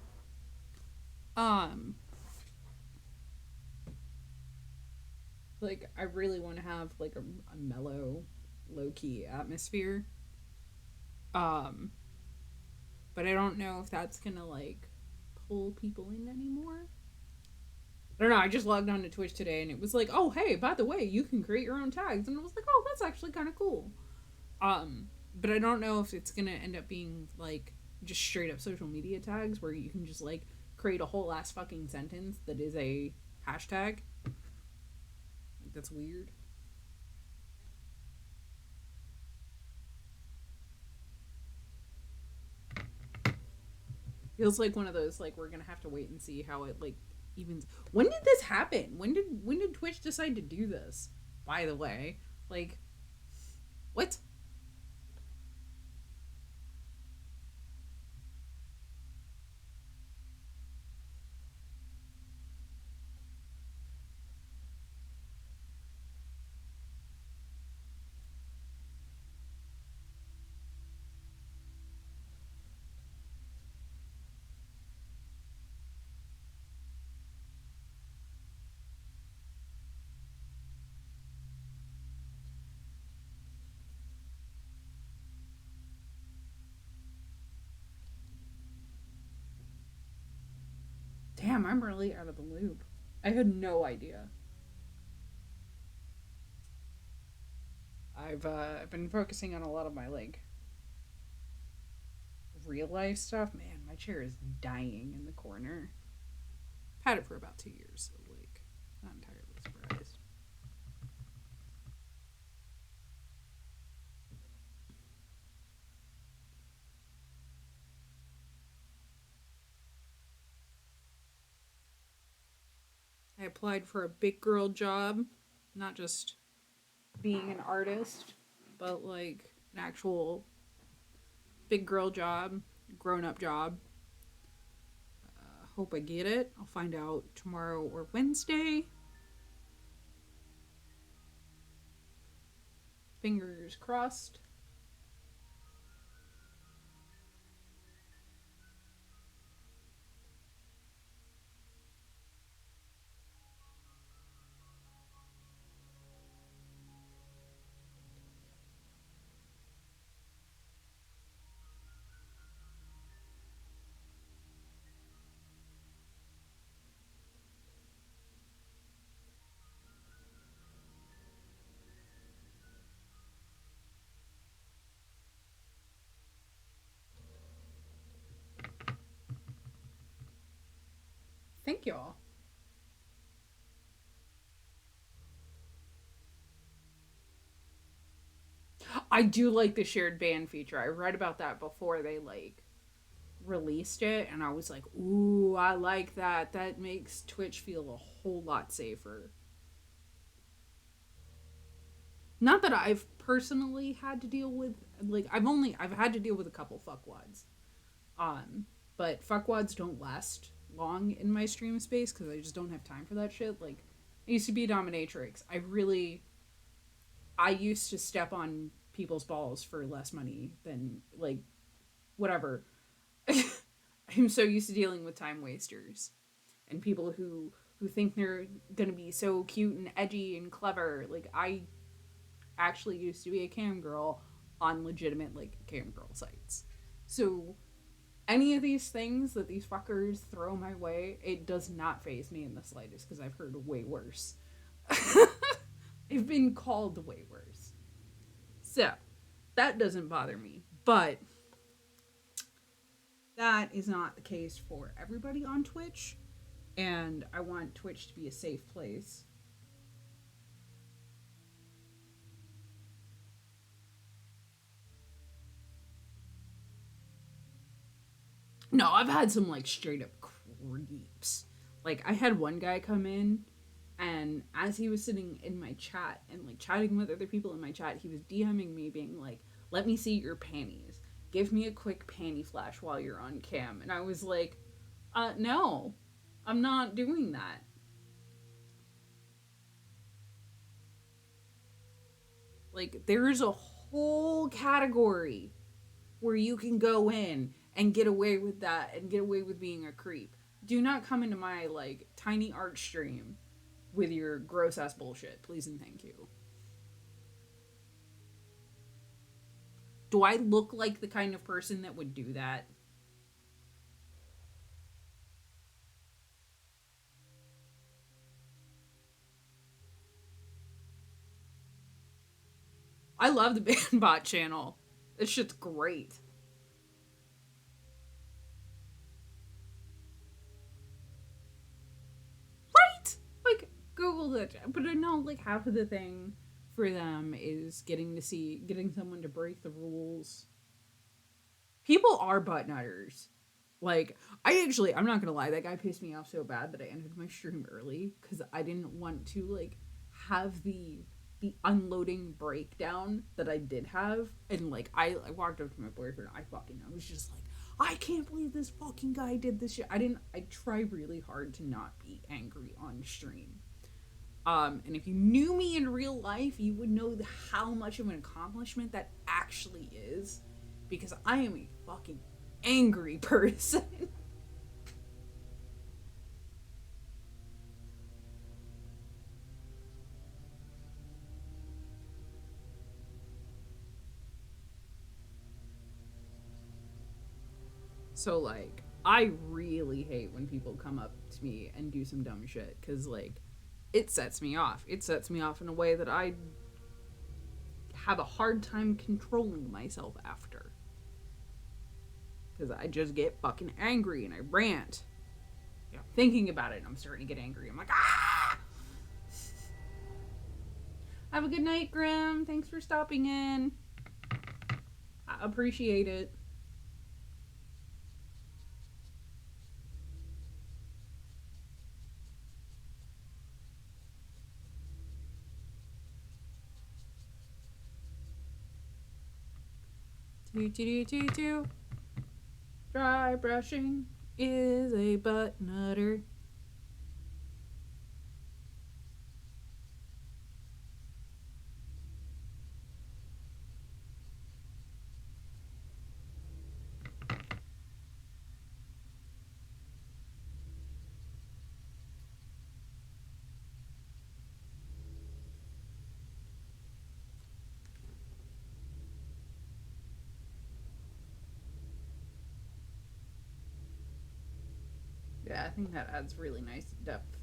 Um, like I really want to have like a mellow, low key atmosphere. Um, but I don't know if that's gonna like pull people in anymore. I don't know. I just logged on to Twitch today and it was like, oh hey, by the way, you can create your own tags, and I was like, oh, that's actually kind of cool. But I don't know if it's gonna end up being like just straight up social media tags where you can just like create a whole ass fucking sentence that is a hashtag. Like, that's weird. Feels like one of those like we're gonna have to wait and see how it like even. When did this happen? When did Twitch decide to do this? By the way, like what? Damn, I'm really out of the loop. I had no idea. I've been focusing on a lot of my like real life stuff. Man, my chair is dying in the corner. I've had it for about 2 years, so like not entirely surprised. I applied for a big girl job, not just being an artist, but like an actual big girl job, grown up job. Hope I get it. I'll find out tomorrow or Wednesday. Fingers crossed. Thank y'all. I do like the shared ban feature. I read about that before they like released it, and I was like, ooh, I like that. That makes Twitch feel a whole lot safer. Not that I've personally had to deal with, like, I've had to deal with a couple fuckwads. Um, but fuckwads don't last long in my stream space because I just don't have time for that shit. Like, I used to be a dominatrix. I used to step on people's balls for less money than, like, whatever. I'm so used to dealing with time wasters and people who think they're gonna be so cute and edgy and clever. Like, I actually used to be a cam girl on legitimate, like, cam girl sites. So any of these things that these fuckers throw my way, it does not faze me in the slightest because I've heard way worse. I've been called way worse. So that doesn't bother me. But that is not the case for everybody on Twitch. And I want Twitch to be a safe place. No, I've had some like straight up creeps. Like I had one guy come in and as he was sitting in my chat and like chatting with other people in my chat, he was DMing me being like, "Let me see your panties. Give me a quick panty flash while you're on cam." And I was like, no. I'm not doing that." Like there's a whole category where you can go in and get away with that and get away with being a creep. Do not come into my like tiny art stream with your gross ass bullshit, please and thank you. Do I look like the kind of person that would do that? I love the Bandbot channel. This shit's great. Right? Like, Google it. But I know, like, half of the thing for them is getting someone to break the rules. People are butt nutters. Like, I'm not gonna lie, that guy pissed me off so bad that I ended my stream early because I didn't want to, like, have the unloading breakdown that I did have. And, like, I walked up to my boyfriend, I was just like, I can't believe this fucking guy did this shit. I try really hard to not be angry on stream. And if you knew me in real life, you would know how much of an accomplishment that actually is. Because I am a fucking angry person. So, like, I really hate when people come up to me and do some dumb shit. Because, like, it sets me off. It sets me off in a way that I have a hard time controlling myself after. Because I just get fucking angry and I rant. You know, thinking about it, I'm starting to get angry. I'm like, ah! Have a good night, Grim. Thanks for stopping in. I appreciate it. Do. Dry brushing is a butt nutter. Yeah, I think that adds really nice depth.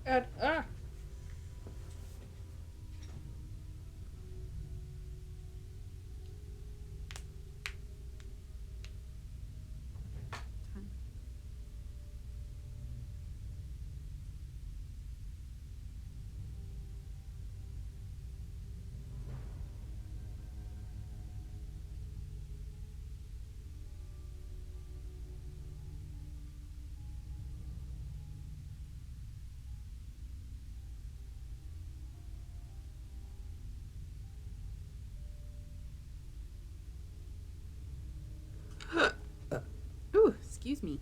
God, ah. Ooh, excuse me.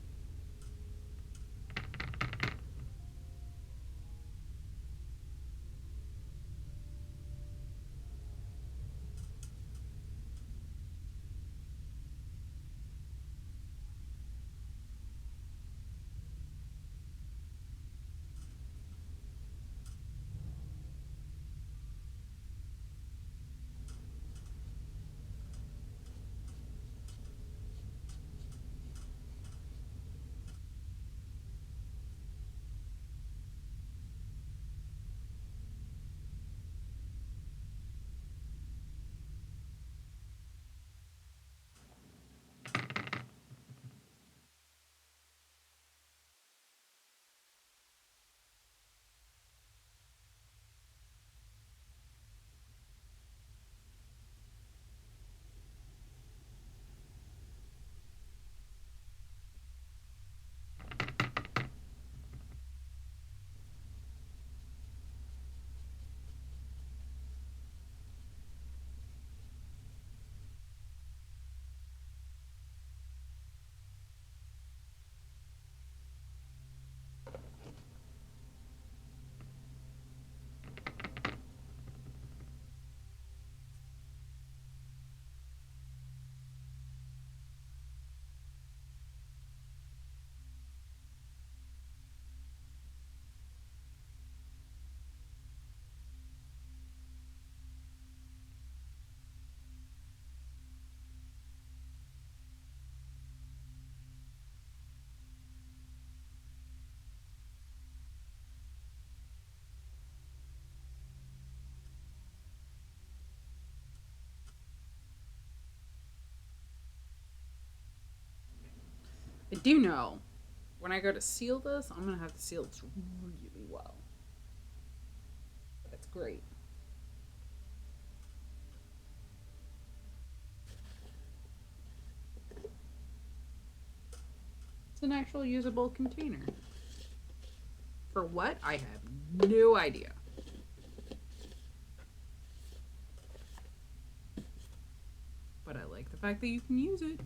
I do know when I go to seal this, I'm gonna have to seal this really well. That's great. It's an actual usable container. For what? I have no idea. But I like the fact that you can use it.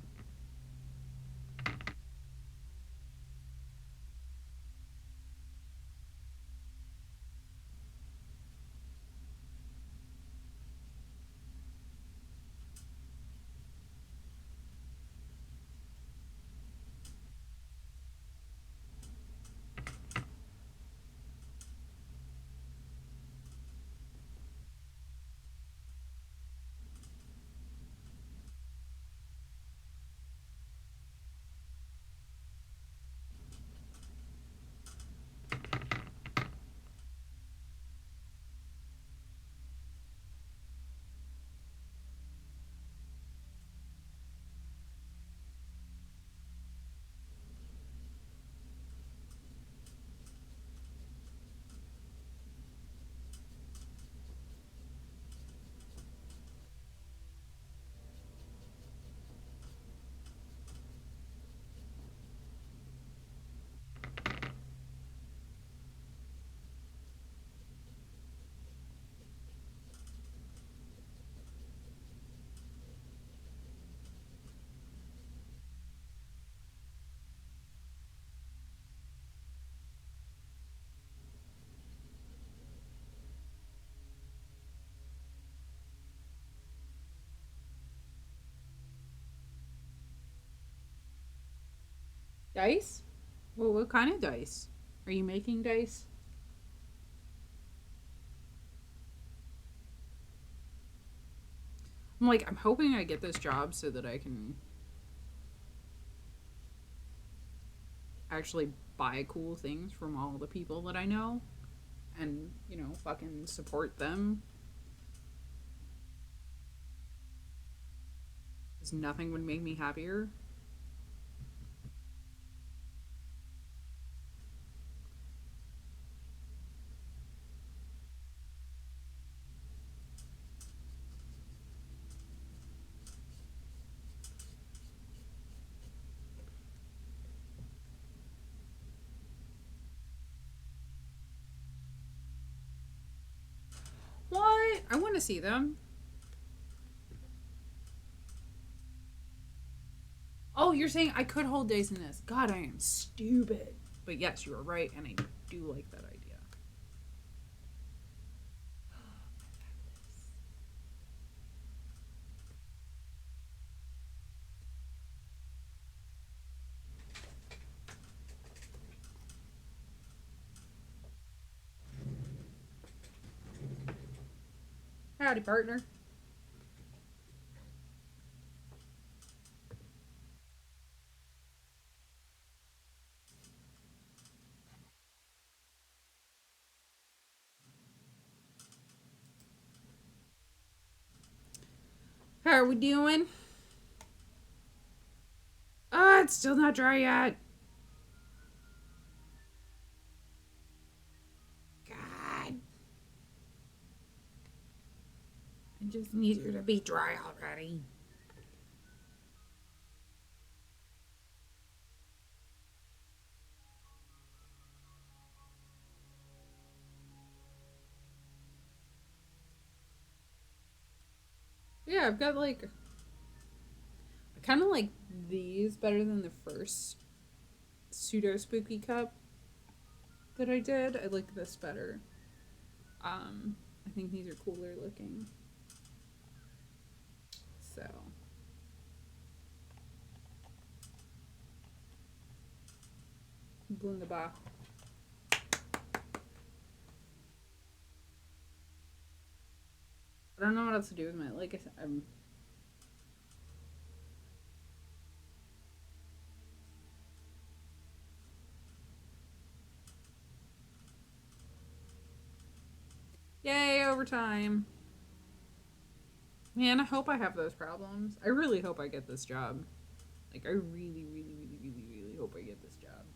Dice? Well, what kind of dice? Are you making dice? I'm hoping I get this job so that I can actually buy cool things from all the people that I know. and, you know, fucking support them. Because nothing would make me happier. What? I want to see them. Oh, you're saying I could hold days in this. God, I am stupid. But yes, you are right, and I do like that idea. Howdy, partner. How are we doing? Ah, it's still not dry yet. God. I just need it to be dry already. Yeah, I've got like. I kind of like these better than the first pseudo spooky cup that I did. I like this better. I think these are cooler looking. So. Wunderbar. I don't know what else to do with my, like I said, I'm. Yay, overtime. Man, I hope I have those problems. I really hope I get this job. Like, I really, really, really, really, really hope I get this job.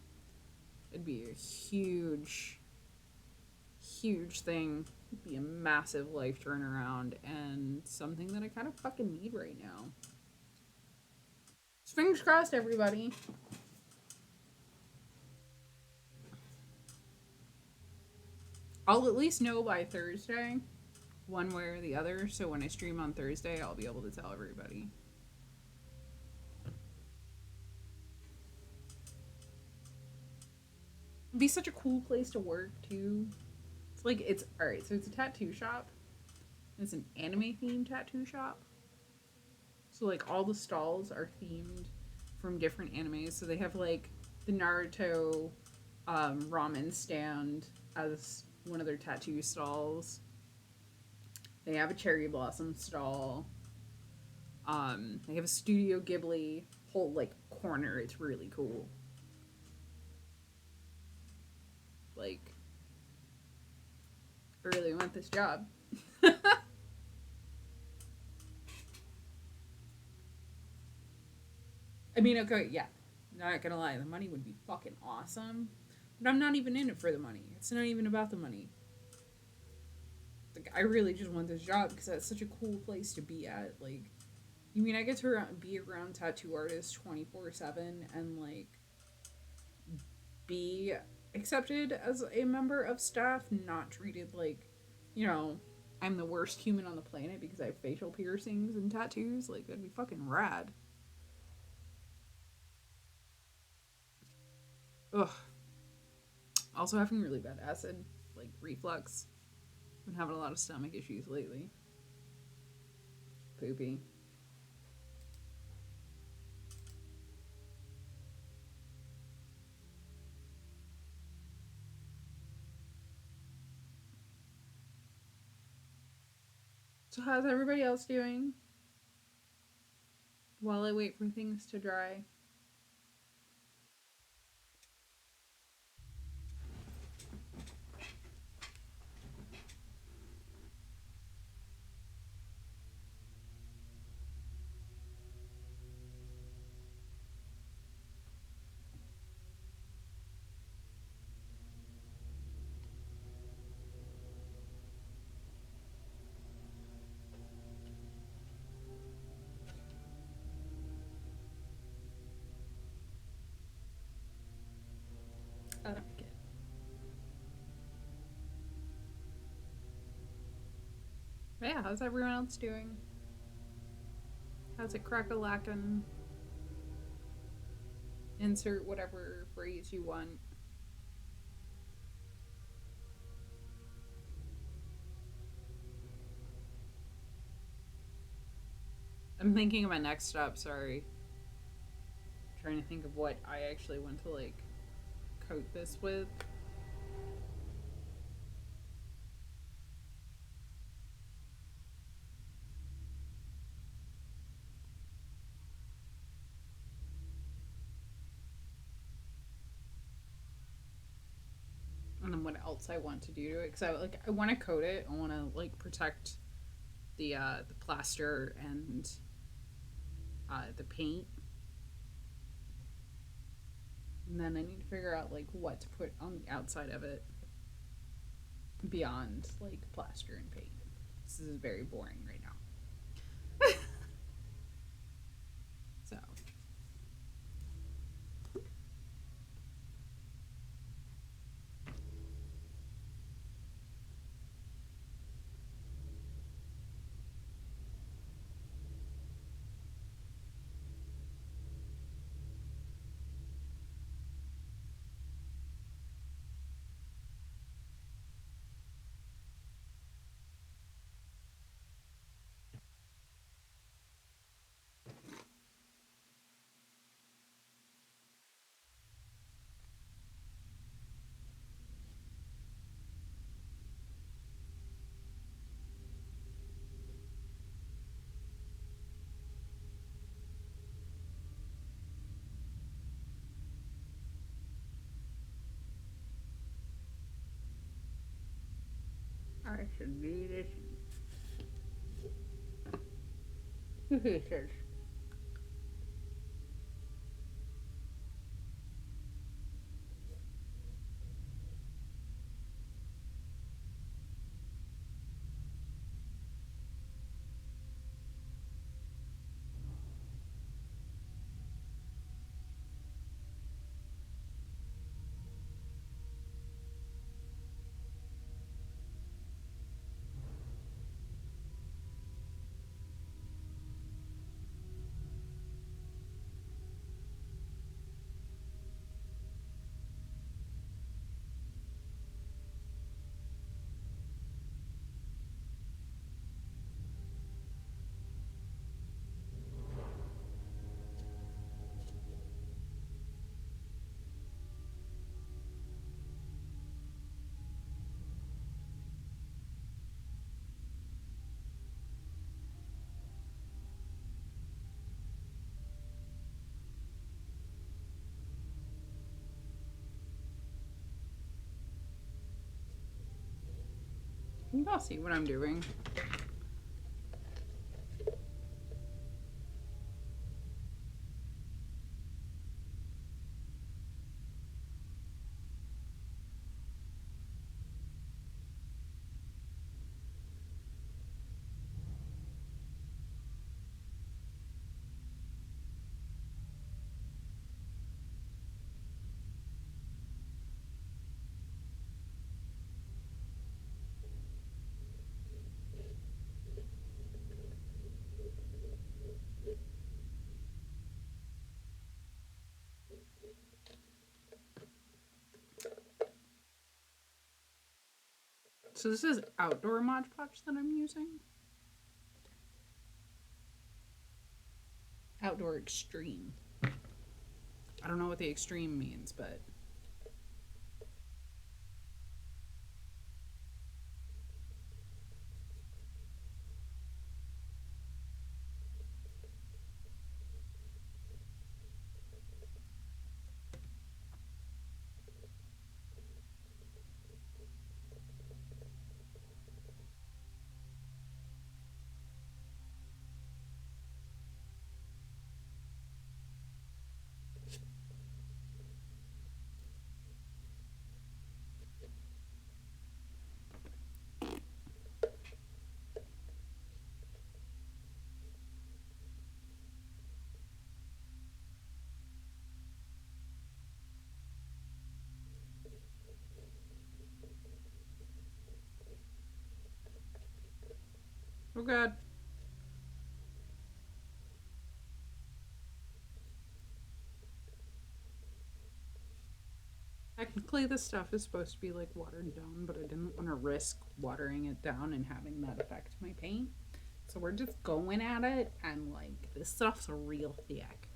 It'd be a huge, huge thing. It'd be a massive life turnaround and something that I kind of fucking need right now. So fingers crossed, everybody. I'll at least know by Thursday, one way or the other. So when I stream on Thursday, I'll be able to tell everybody. It'd be such a cool place to work too. It's like it's all right. So it's a tattoo shop. It's an anime themed tattoo shop. So like all the stalls are themed from different animes. So they have like the Naruto ramen stand as one of their tattoo stalls. They have a cherry blossom stall. They have a Studio Ghibli whole like corner. It's really cool. Like, I really want this job. I mean, okay, yeah. Not gonna lie, the money would be fucking awesome. But I'm not even in it for the money. It's not even about the money. Like, I really just want this job because that's such a cool place to be at. Like, you mean I get to be around tattoo artists 24/7 and, like, be accepted as a member of staff, not treated like, you know, I'm the worst human on the planet because I have facial piercings and tattoos? Like, that'd be fucking rad. Ugh. Also having really bad acid, like reflux. Been having a lot of stomach issues lately. Poopy. So how's everybody else doing? While I wait for things to dry. yeah, how's everyone else doing? How's it crack-a-lackin'? Insert whatever phrase you want. I'm thinking of my next step, sorry. I'm trying to think of what I actually want to, like, coat this with. And then what else I want to do to it, because I want to coat it. I want to like protect the plaster and the paint, and then I need to figure out like what to put on the outside of it beyond like plaster and paint. This is very boring right now. So I should do this. He says. You all see what I'm doing. So this is outdoor Mod Podge that I'm using. Outdoor extreme. I don't know what the extreme means, but Oh god. Technically, this stuff is supposed to be like watered down, but I didn't want to risk watering it down and having that affect my paint. So we're just going at it, and like this stuff's real thick.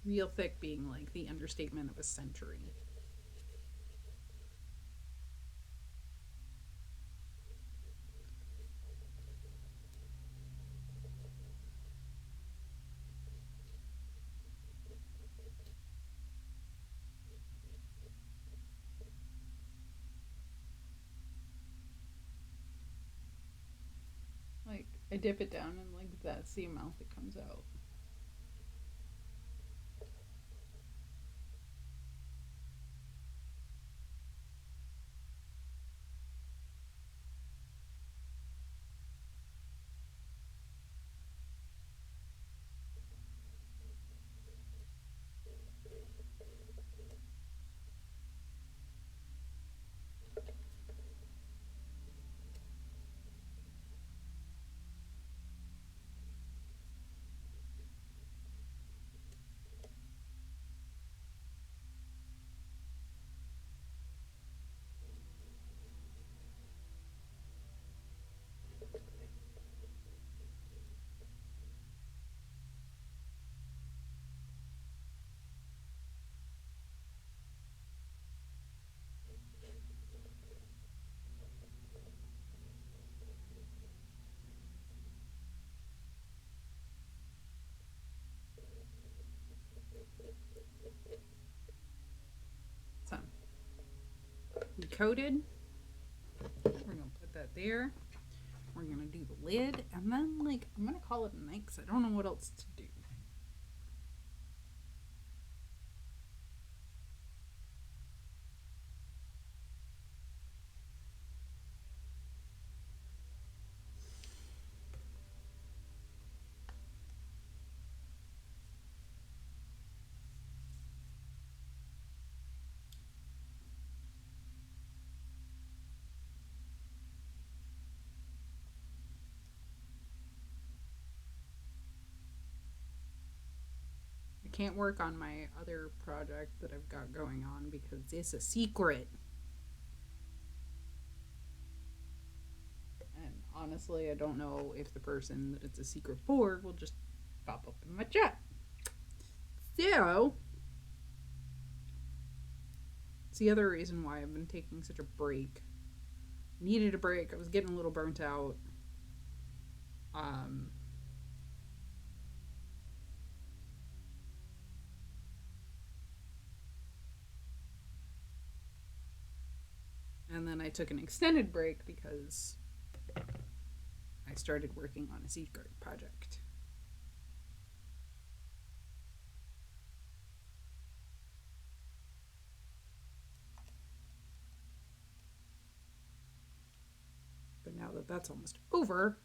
Real thick being like the understatement of a century. Like I dip it down and like that's the amount that comes out. So we coated. We're gonna put that there. We're gonna do the lid, and then like I'm gonna call it a night because I don't know what else to do. I can't work on my other project that I've got going on because it's a secret. And honestly, I don't know if the person that it's a secret for will just pop up in my chat. So, it's the other reason why I've been taking such a break. Needed a break. I was getting a little burnt out. Um, and then I took an extended break because I started working on a secret project. But now that that's almost over,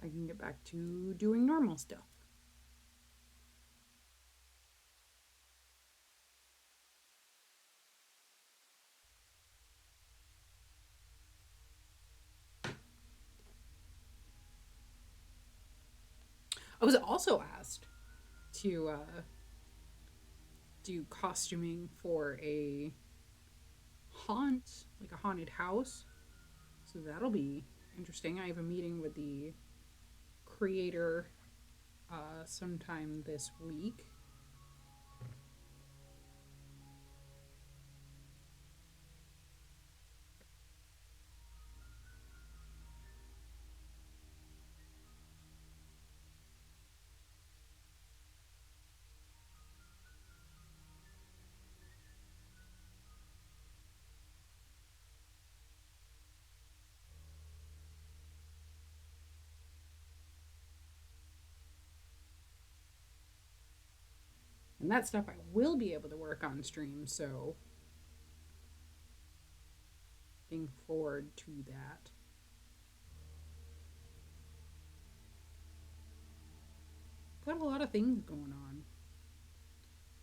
I can get back to doing normal stuff. I was also asked to do costuming for a haunt, like a haunted house. So that'll be interesting. I have a meeting with the creator sometime this week. And that stuff I will be able to work on stream, so looking forward to that. Got a lot of things going on.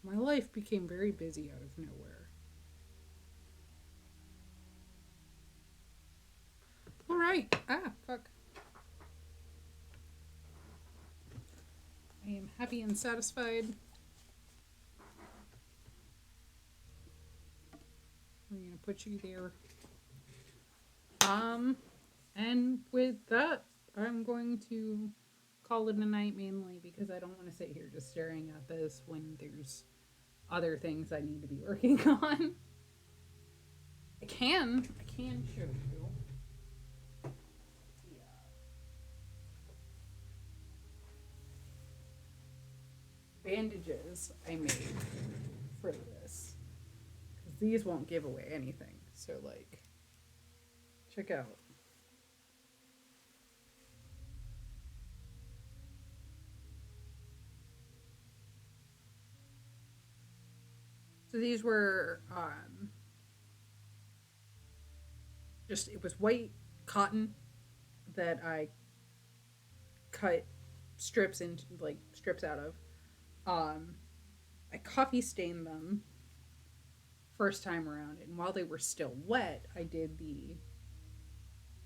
My life became very busy out of nowhere. Hi. Ah, fuck. I am happy and satisfied. We're gonna put you there. And with that, I'm going to call it a night mainly because I don't want to sit here just staring at this when there's other things I need to be working on. I can show you. Yeah. Bandages I made for this. Because these won't give away anything. So, like, check out. So these were just, it was white cotton that I cut strips into, like, strips out of. I coffee stained them first time around, and while they were still wet, I did the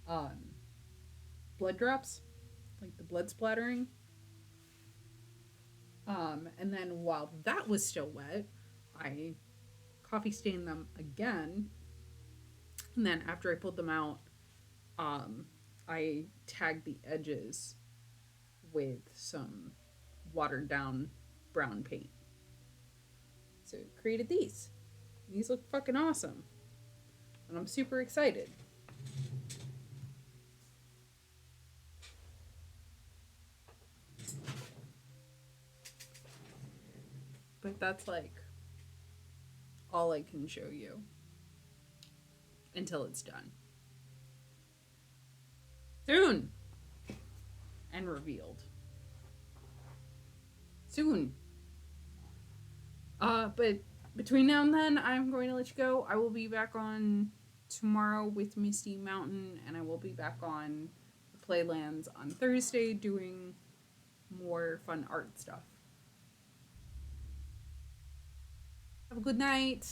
um, blood drops, like the blood splattering. And then while that was still wet, I coffee stained them again. And then after I pulled them out, I tagged the edges with some watered down brown paint. So created these. These look fucking awesome. And I'm super excited. But that's like all I can show you until it's done. Soon! And revealed. Soon. But between now and then, I'm going to let you go. I will be back on tomorrow with Misty Mountain, and I will be back on the Playlands on Thursday doing more fun art stuff. Have a good night.